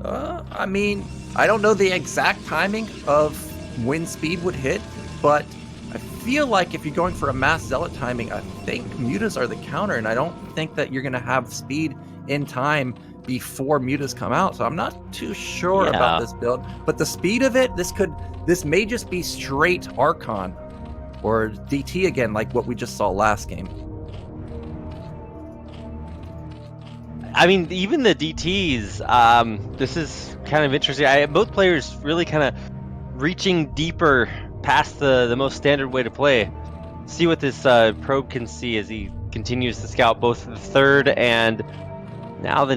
I mean, I don't know the exact timing of when speed would hit, but I feel like if you're going for a mass zealot timing, I think mutas are the counter, and I don't think that you're going to have speed in time before mutas come out, so I'm not too sure about this build. But the speed of it, this may just be straight Archon, or DT again, like what we just saw last game. I mean, even the DTs, this is kind of interesting. Both players really kind of reaching deeper past the most standard way to play. See what this probe can see as he continues to scout both the third and now the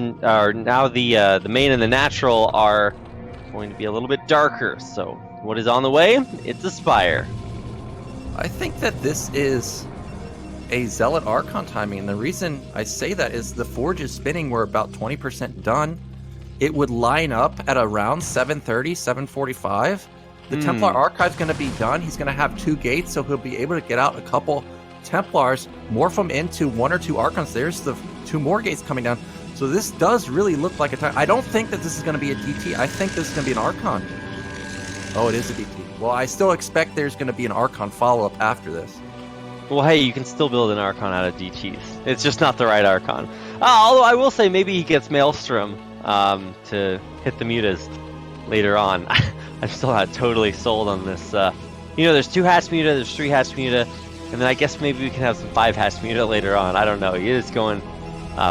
main and the natural are going to be a little bit darker. So what is on the way? It's a Spire. I think that this is a Zealot Archon timing, and the reason I say that is the Forge is spinning. We're about 20% done. It would line up at around 7:30, 7:45. The Templar Archive's going to be done. He's going to have 2 gates, so he'll be able to get out a couple Templars, morph them into 1 or 2 Archons. There's the 2 more gates coming down. So this does really look like a time. I don't think that this is going to be a DT. I think this is going to be an Archon. Oh, it is a DT. Well, I still expect there's going to be an Archon follow-up after this. Well, hey, you can still build an Archon out of DTs. It's just not the right Archon. Although I will say maybe he gets Maelstrom to hit the mutas later on. I'm still not totally sold on this. There's 2 hatch muta, there's 3 hatch muta, and then I guess maybe we can have some 5 hatch muta later on. I don't know. He is going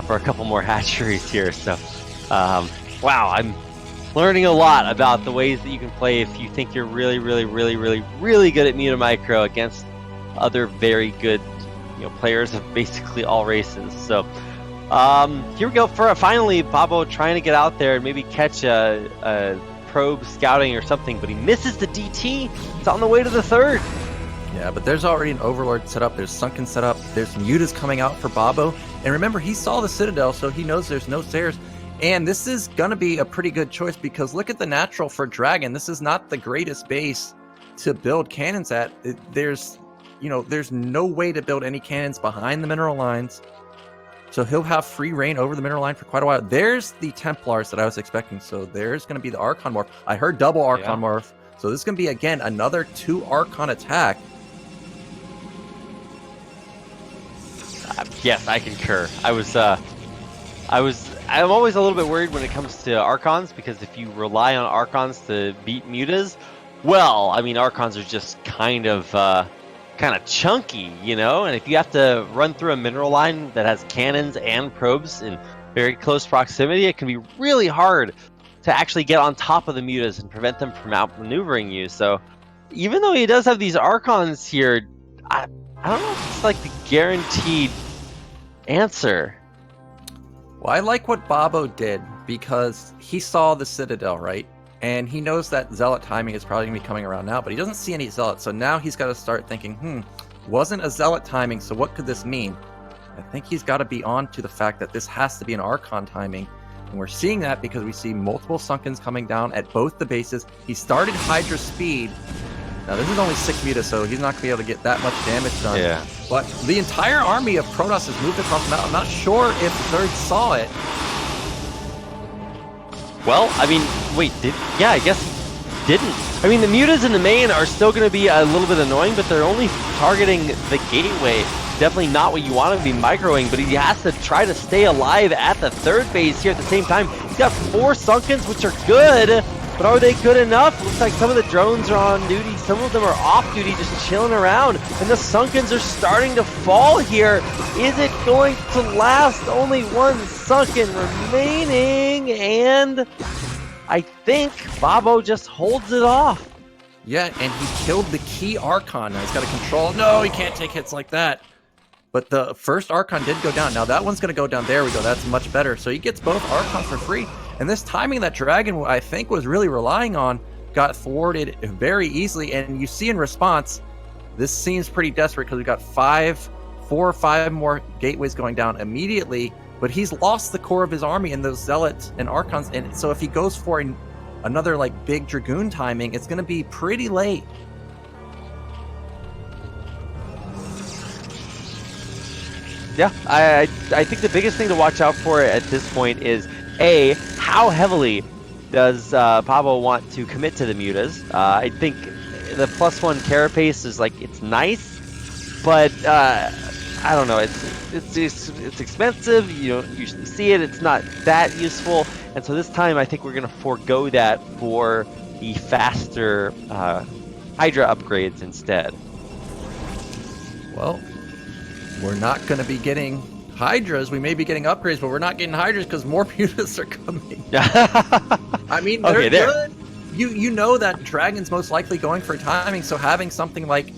for a couple more hatcheries here. So, wow, I'm learning a lot about the ways that you can play if you think you're really, really, really, really, really good at muta micro against other very good players of basically all races. So here we go for finally Babo trying to get out there and maybe catch a probe scouting or something, but he misses the DT. It's on the way to the third. Yeah, but there's already an Overlord set up, there's Sunken set up, there's mutas coming out for Babo, and remember, he saw the Citadel, so he knows there's no stairs. And this is going to be a pretty good choice because look at the natural for DragOn. This is not the greatest base to build cannons at. There's no way to build any cannons behind the mineral lines. So he'll have free reign over the mineral line for quite a while. There's the Templars that I was expecting. So there's going to be the Archon morph. I heard double Archon morph. So this is going to be, again, another 2 Archon attack. Yes, I concur. I'm always a little bit worried when it comes to Archons, because if you rely on Archons to beat mutas, well, I mean, Archons are just kind of chunky, and if you have to run through a mineral line that has cannons and probes in very close proximity, it can be really hard to actually get on top of the mutas and prevent them from outmaneuvering you. So even though he does have these Archons here, I don't know if it's like the guaranteed answer. Well, I like what Babo did because he saw the Citadel, right? And he knows that Zealot timing is probably going to be coming around now, but he doesn't see any Zealots. So now he's got to start thinking, wasn't a Zealot timing, so what could this mean? I think he's got to be on to the fact that this has to be an Archon timing. And we're seeing that because we see multiple Sunkens coming down at both the bases. He started Hydra speed. Now, this is only 6 mutas, so he's not going to be able to get that much damage done. Yeah. But the entire army of Protoss has moved across the map. I'm not sure if Third saw it. Well, I mean, wait, I guess he didn't. I mean, the mutas in the main are still going to be a little bit annoying, but they're only targeting the gateway. definitely not what you want to be microing, but he has to try to stay alive at the third base here at the same time. He's got 4 Sunkens, which are good, but are they good enough? Looks like some of the drones are on duty, some of them are off duty, just chilling around, and the Sunkens are starting to fall here. Is it going to last? Only 1 Sunken remaining, and I think Babo just holds it off. Yeah, and he killed the key Archon. Now he's got to control. No, he can't take hits like that. But the first Archon did go down. Now that one's going to go down. There we go. That's much better. So he gets both Archons for free. And this timing that Dragon, I think, was really relying on, got thwarted very easily. And you see in response, this seems pretty desperate because we got 4 or 5 more gateways going down immediately. But he's lost the core of his army in those Zealots and Archons. And so if he goes for another like big Dragoon timing, it's going to be pretty late. Yeah, I think the biggest thing to watch out for at this point is A, how heavily does Babo want to commit to the mutas? I think the +1 carapace is like, it's nice, but I don't know, it's expensive. You don't usually see it. It's not that useful, and so this time I think we're gonna forego that for the faster Hydra upgrades instead. Well, we're not going to be getting Hydras. We may be getting upgrades, but we're not getting Hydras because more mutas are coming. I mean, they're good. You know that Dragon's most likely going for timing, so having something like,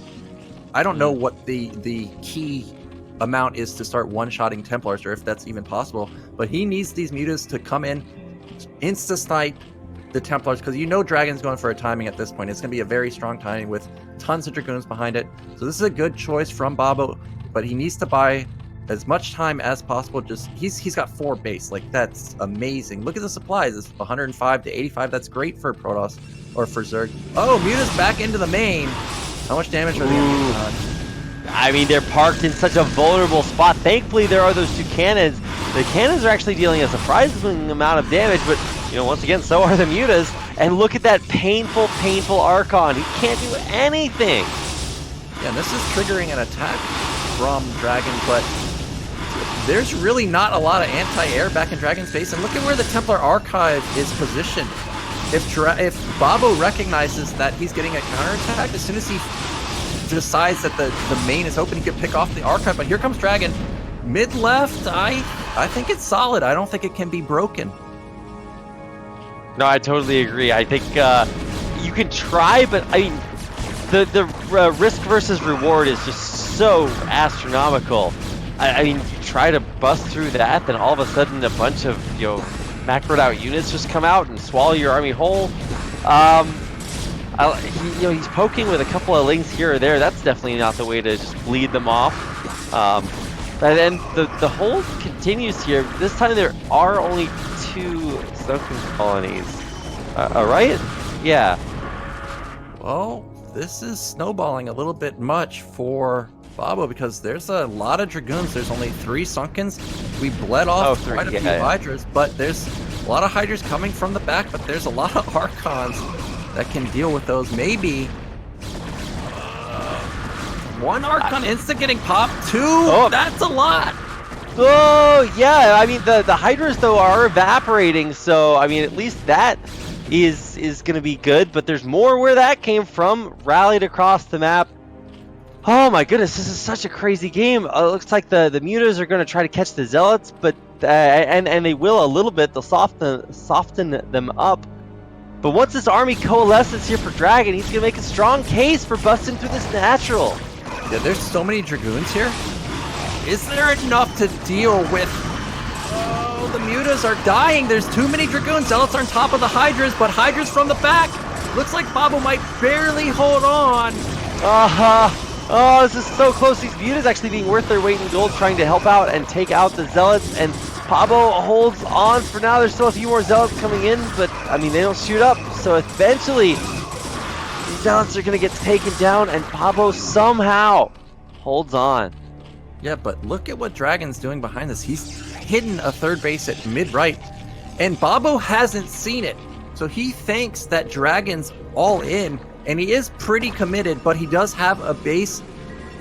I don't know what the key amount is to start one-shotting Templars, or if that's even possible, but he needs these mutas to come in, insta-snipe the Templars, because you know Dragon's going for a timing at this point. It's going to be a very strong timing with tons of Dragoons behind it. So this is a good choice from Babo, but he needs to buy as much time as possible. Just he's got 4 base. Like, that's amazing. Look at the supplies. It's 105 to 85. That's great for Protoss or for Zerg. Oh, Muta's back into the main. How much damage are they getting on? I mean, they're parked in such a vulnerable spot. Thankfully, there are those 2 cannons. The cannons are actually dealing a surprising amount of damage, but, you know, once again, so are the mutas. And look at that painful Archon. He can't do anything. Yeah, this is triggering an attack from Dragon, but there's really not a lot of anti-air back in Dragon's base. And look at where the Templar Archive is positioned. If Babo recognizes that he's getting a counterattack, as soon as he decides that the main is open, he can pick off the Archive. But here comes Dragon. Mid-left, I think it's solid. I don't think it can be broken. No, I totally agree. I think you can try, but I mean, the risk versus reward is just so astronomical. I mean, you try to bust through that, then all of a sudden a bunch of, you know, macroed out units just come out and swallow your army whole. He's poking with a couple of links here or there. That's definitely not the way to just bleed them off. But then the hold continues here. This time there are only 2 Sunken colonies. Right? Yeah. Well, this is snowballing a little bit much for Babo because there's a lot of Dragoons. There's only 3 Sunkens. We bled off quite a few Hydras, but there's a lot of Hydras coming from the back, but there's a lot of Archons that can deal with those. Maybe 1 Archon instant getting popped, 2? Oh. That's a lot! Oh, yeah, I mean, the Hydras, though, are evaporating, so, I mean, at least that is going to be good, but there's more where that came from, rallied across the map. Oh my goodness, this is such a crazy game. It looks like the mutas are going to try to catch the Zealots, but and they will a little bit. They'll soften them up. But once this army coalesces here for Dragon, he's going to make a strong case for busting through this natural. Yeah, there's so many Dragoons here. Is there enough to deal with? Oh, the mutas are dying. There's too many Dragoons. Zealots are on top of the Hydras, but Hydras from the back. Looks like Babo might barely hold on. Oh, this is so close. These mutas actually being worth their weight in gold, trying to help out and take out the Zealots, and Babo holds on for now. There's still a few more Zealots coming in, but I mean, they don't shoot up, so eventually these Zealots are going to get taken down, and Babo somehow holds on. Yeah, but look at what Dragon's doing behind this. He's hidden a 3rd base at mid-right, and Babo hasn't seen it. So he thinks that Dragon's all in, and he is pretty committed, but he does have a base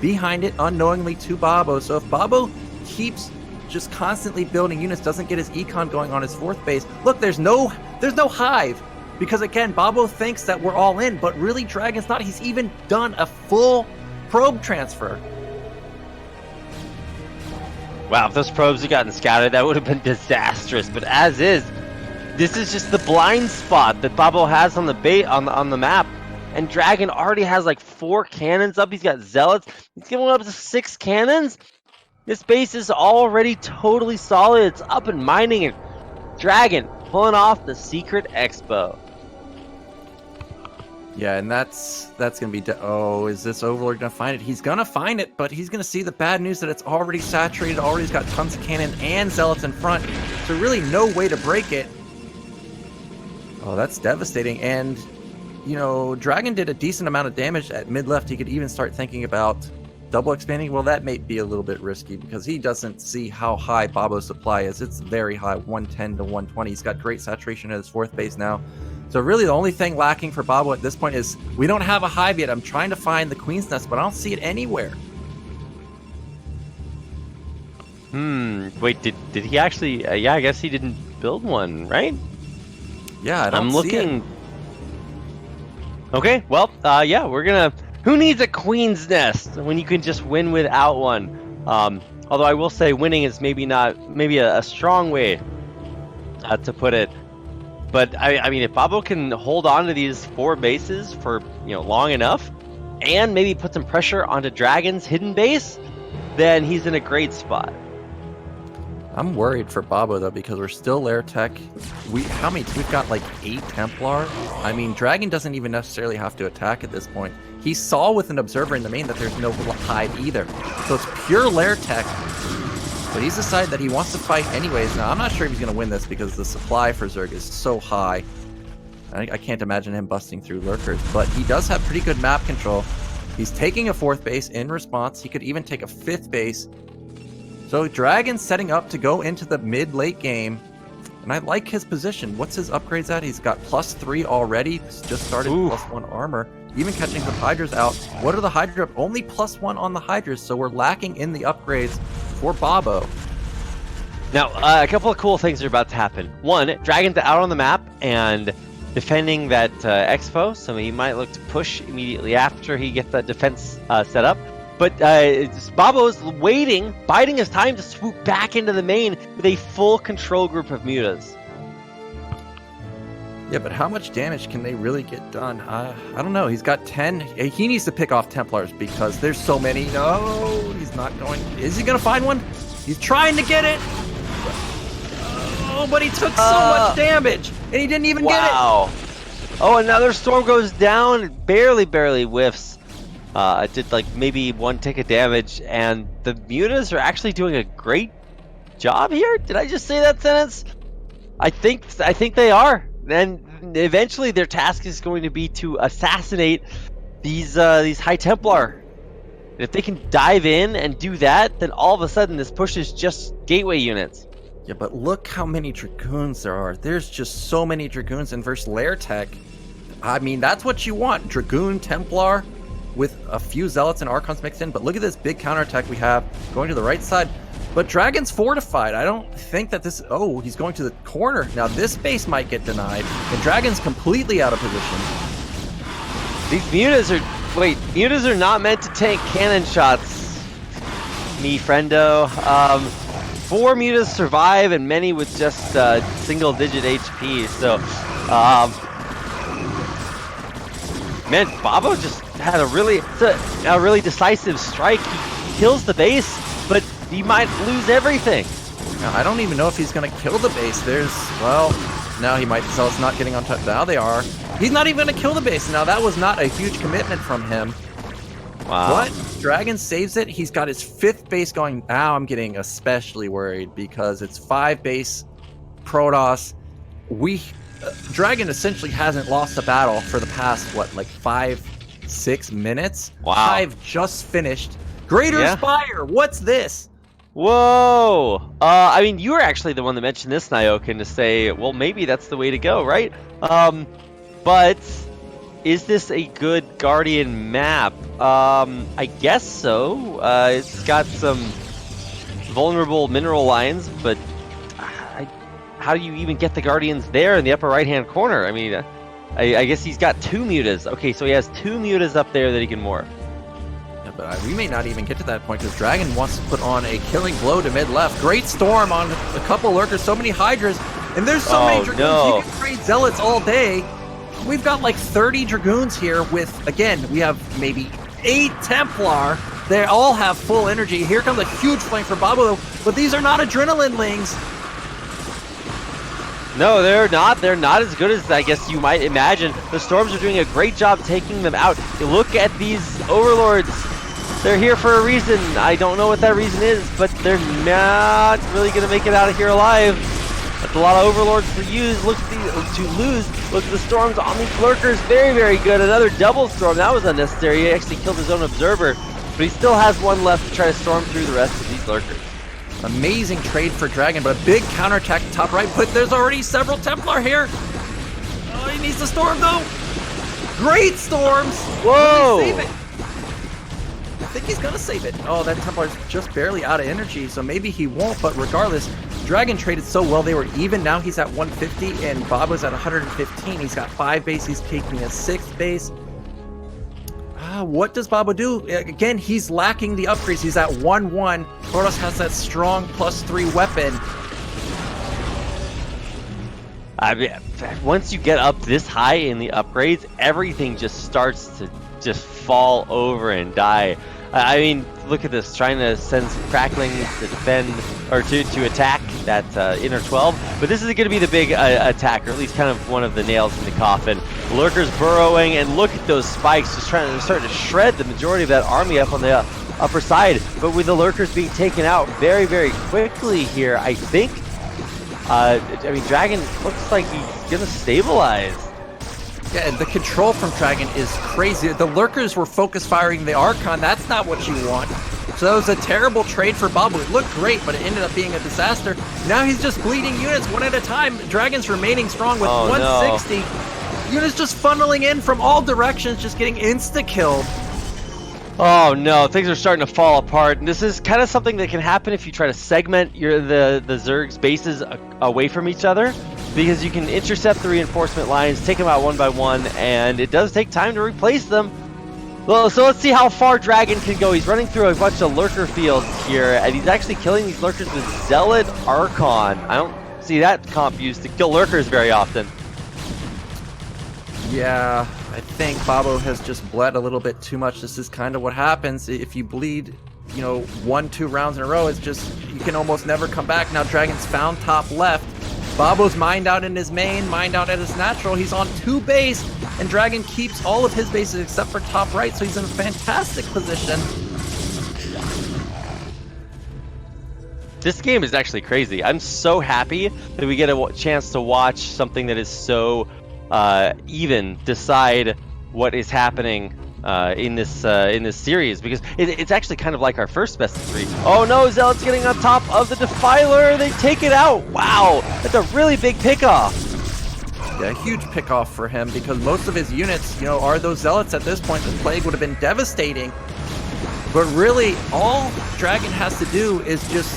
behind it unknowingly to Babo. So if Babo keeps just constantly building units, doesn't get his econ going on his 4th base, look, there's no hive. Because again, Babo thinks that we're all in, but really Dragon's not. He's even done a full probe transfer. Wow, if those probes had gotten scouted, that would have been disastrous. But as is, this is just the blind spot that Babo has on the on the map. And Dragon already has like 4 cannons up. He's got zealots. He's going up to 6 cannons. This base is already totally solid. It's up and mining, and Dragon pulling off the secret expo. Yeah, and that's gonna be. Oh, is this Overlord gonna find it? He's gonna find it, but he's gonna see the bad news that it's already saturated. Already's got tons of cannon and zealots in front, so really no way to break it. Oh, that's devastating. And you know, Dragon did a decent amount of damage at mid left. He could even start thinking about double expanding. Well, that may be a little bit risky because he doesn't see how high Babo's supply is. It's very high, 110 to 120. He's got great saturation at his 4th base now. So really the only thing lacking for Babo at this point is we don't have a hive yet. I'm trying to find the Queen's Nest, but I don't see it anywhere. Wait, did he actually? Yeah, I guess he didn't build one, right? Yeah, I don't I'm see looking. it. Okay, well, yeah, we're gonna. Who needs a Queen's Nest when you can just win without one? Although I will say, winning is maybe a strong way to put it. But I mean, if Babo can hold on to these 4 bases for long enough, and maybe put some pressure onto Dragon's hidden base, then he's in a great spot. I'm worried for Babo though because we're still lair tech. We've got like 8 Templar. I mean, Dragon doesn't even necessarily have to attack at this point. He saw with an observer in the main that there's no hive either, so it's pure lair tech. But he's decided that he wants to fight anyways. Now, I'm not sure if he's going to win this because the supply for Zerg is so high. I can't imagine him busting through lurkers, but he does have pretty good map control. He's taking a 4th base in response. He could even take a 5th base. So Dragon's setting up to go into the mid-late game, and I like his position. What's his upgrades at? He's got +3 already. He's just started +1 armor. Even catching some Hydras out. What are the Hydra? Only +1 on the Hydras, so we're lacking in the upgrades for Babo. Now, a couple of cool things are about to happen. One, Dragon's out on the map and defending that expo, so he might look to push immediately after he gets that defense set up. But Babo's waiting, biding his time to swoop back into the main with a full control group of mutas. Yeah, but how much damage can they really get done? I don't know. He's got 10. He needs to pick off Templars because there's so many. No, he's not going. Is he going to find one? He's trying to get it. Oh, but he took so much damage, and he didn't even get it. Wow. Oh, another storm goes down. It barely whiffs. It did like maybe 1 tick of damage, and the mutas are actually doing a great job here. Did I just say that sentence? I think they are. And eventually their task is going to be to assassinate these High Templar. And if they can dive in and do that, then all of a sudden this pushes just gateway units. Yeah, but look how many Dragoons there are. There's just so many Dragoons, and versus Lair Tech, I mean, that's what you want. Dragoon, Templar, with a few Zealots and Archons mixed in. But look at this big counterattack we have going to the right side. But Dragon's fortified. I don't think that this... Oh, he's going to the corner. Now this base might get denied. And Dragon's completely out of position. These mutas are... Wait, mutas are not meant to tank cannon shots, me friendo. 4 mutas survive, and many with just single-digit HP. So, man, Babo just had a really decisive strike. He kills the base, but he might lose everything. Now, I don't even know if he's going to kill the base. Well, now he might. So it's not getting on top. Now they are. He's not even going to kill the base. Now that was not a huge commitment from him. Wow. What? Dragon saves it. He's got his 5th base going. Now I'm getting especially worried because it's 5 base Protoss. Dragon essentially hasn't lost a battle for the past, what, like 5-6 minutes? Wow. 5 just finished. Greater Spire, what's this? Whoa! I mean, you were actually the one that mentioned this, Nyokin, to say, well, maybe that's the way to go, right? But is this a good Guardian map? I guess so. It's got some vulnerable mineral lines, but how do you even get the Guardians there in the upper right-hand corner? I mean, I guess he's got 2 mutas. Okay, so he has 2 mutas up there that he can morph. Yeah, but we may not even get to that point because DragOn wants to put on a killing blow to mid left. Great storm on a couple lurkers, so many Hydras, and there's so many Dragoons. No. You can trade Zealots all day. We've got like 30 Dragoons here with, again, we have maybe 8 Templar. They all have full energy. Here comes a huge flank for Babo, but these are not Adrenaline Lings. No, they're not. They're not as good as I guess you might imagine. The Storms are doing a great job taking them out. You look at these Overlords. They're here for a reason. I don't know what that reason is, but they're not really going to make it out of here alive. That's a lot of Overlords to use. Look at the Storms on these Lurkers. Very, very good. Another double Storm. That was unnecessary. He actually killed his own Observer, but he still has one left to try to storm through the rest of these Lurkers. Amazing trade for DragOn, but a big counterattack top right. But there's already several Templar here. Oh, he needs to storm though. Great storms. Whoa! Save it. I think he's gonna save it. Oh, that Templar's just barely out of energy, so maybe he won't. But regardless, DragOn traded so well. They were even. Now he's at 150, and Babo's at 115. He's got 5 base. He's taking a 6th base. What does Babo do? Again, he's lacking the upgrades. He's at 1-1. Protoss has that strong +3 weapon. I mean, once you get up this high in the upgrades, everything just starts to just fall over and die. I mean, look at this, trying to send some cracklings to defend, or to attack that inner 12. But this is going to be the big attack, or at least kind of one of the nails in the coffin. Lurkers burrowing, and look at those spikes, just starting to shred the majority of that army up on the upper side. But with the Lurkers being taken out very, very quickly here, I think, I mean, DragOn looks like he's going to stabilize. Yeah, the control from DragOn is crazy. The Lurkers were focus firing the Archon. That's not what you want. So that was a terrible trade for Babo. It looked great, but it ended up being a disaster. Now he's just bleeding units one at a time. DragOn's remaining strong with 160. No. Units just funneling in from all directions, just getting insta-killed. Oh no, things are starting to fall apart. And this is kind of something that can happen if you try to segment the Zerg's bases away from each other, because you can intercept the reinforcement lines, take them out one by one, and it does take time to replace them. Well, so let's see how far DragOn can go. He's running through a bunch of lurker fields here, and he's actually killing these lurkers with Zealot Archon. I don't see that comp used to kill lurkers very often. Yeah, I think Babo has just bled a little bit too much. This is kind of what happens if you bleed, 1-2 rounds in a row. It's just, you can almost never come back. Now DragOn's found top left. Babo's mined out in his main, mined out at his natural. He's on 2 base, and DragOn keeps all of his bases except for top right, so he's in a fantastic position. This game is actually crazy. I'm so happy that we get a chance to watch something that is so even decide what is happening in this series, because it's actually kind of like our first best of 3. Oh no, Zealot's getting on top of the Defiler. They take it out. Wow, that's a really big pickoff. Yeah, huge pickoff for him, because most of his units, are those Zealots at this point. The Plague would have been devastating. But really, all DragOn has to do is just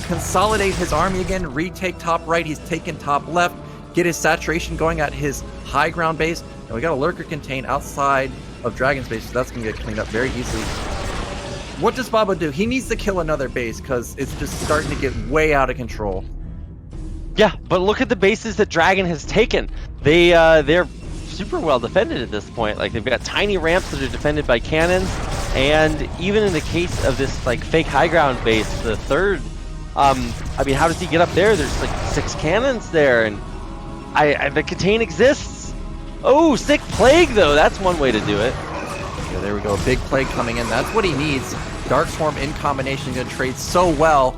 consolidate his army again, retake top right. He's taken top left, get his saturation going at his high ground base. And we got a Lurker contain outside of DragOn's base, so that's going to get cleaned up very easily. What does Babo do? He needs to kill another base, because it's just starting to get way out of control. Yeah, but look at the bases that DragOn has taken. They're super well defended at this point. Like, they've got tiny ramps that are defended by cannons, and even in the case of this fake high ground base, the third, I mean, how does he get up there? There's 6 cannons there, and the contain exists. Oh, sick Plague though. That's one way to do it. Yeah, there we go. Big Plague coming in. That's what he needs. Dark Swarm in combination going to trade so well.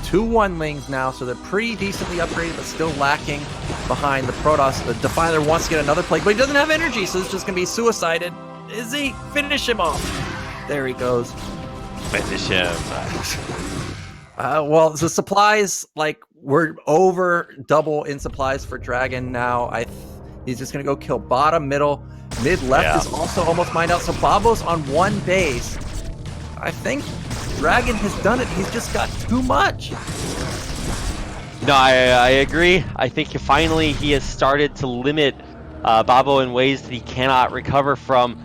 2 1-lings now, so they're pretty decently upgraded, but still lacking behind the Protoss. The Defiler wants to get another Plague, but he doesn't have energy, so it's just going to be suicided. Is he? Finish him off. There he goes. Finish him. Well, the supplies, we're over double in supplies for DragOn now. He's just going to go kill bottom, middle. Mid left Yeah. is also almost mined out. So Babo's on one base. I think DragOn has done it. He's just got too much. No, I agree. I think he has started to limit Babo in ways that he cannot recover from,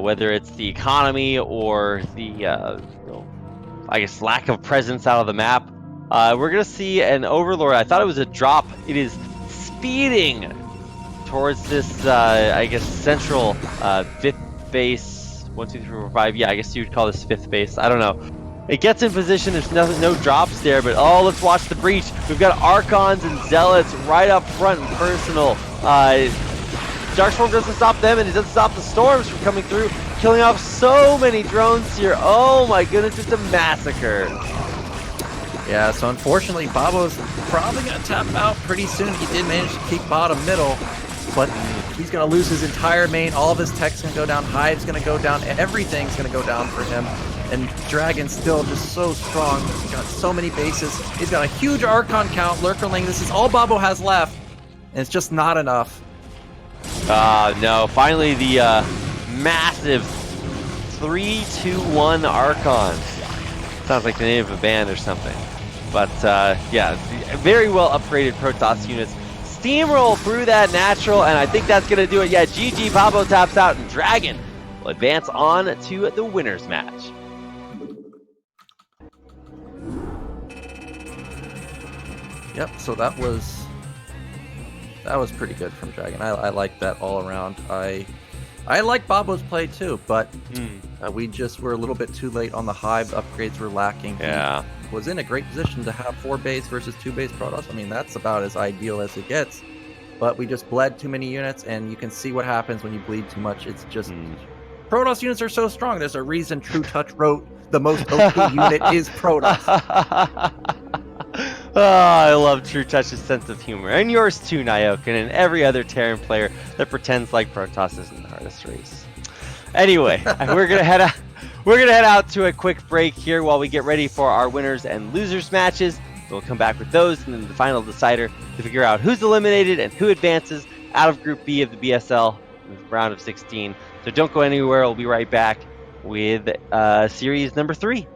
whether it's the economy or the, I guess, lack of presence out of the map. We're going to see an Overlord. I thought it was a drop. It is speeding towards this, I guess, central 5th base. 1, 2, 3, 4, 5. Yeah, I guess you would call this 5th base. I don't know. It gets in position. There's no drops there, but oh, let's watch the breach. We've got Archons and Zealots right up front and personal. Darkstorm doesn't stop them, and it doesn't stop the storms from coming through, killing off so many drones here. Oh my goodness, it's a massacre. Yeah, so unfortunately, Babo's probably going to tap out pretty soon. He did manage to keep bottom middle, but he's going to lose his entire main. All of his tech's going to go down. Hive's going to go down. Everything's going to go down for him. And DragOn's still just so strong. He's got so many bases. He's got a huge Archon count, Lurkerling. This is all Babo has left, and it's just not enough. No, finally the massive 3-2-1 Archons. Sounds like the name of a band or something. But yeah, very well upgraded Protoss units. Steamroll through that natural, and I think that's going to do it. Yeah, GG, Babo taps out, and DragOn will advance on to the winners match. Yep, so that was pretty good from DragOn. I like that all around. I like Babo's play too, but we just were a little bit too late on the Hive. Upgrades were lacking. Yeah. He was in a great position to have 4 base versus 2 base Protoss. I mean, that's about as ideal as it gets. But we just bled too many units, and you can see what happens when you bleed too much. It's just Protoss units are so strong. There's a reason True Touch wrote the most OP unit is Protoss. Oh, I love True Touch's sense of humor, and yours too, Nyokin, and every other Terran player that pretends like Protoss isn't the hardest race. Anyway, we're gonna head out. We're gonna head out to a quick break here while we get ready for our winners and losers matches. We'll come back with those and then the final decider to figure out who's eliminated and who advances out of Group B of the BSL in the round of 16. So don't go anywhere. We'll be right back with series number 3.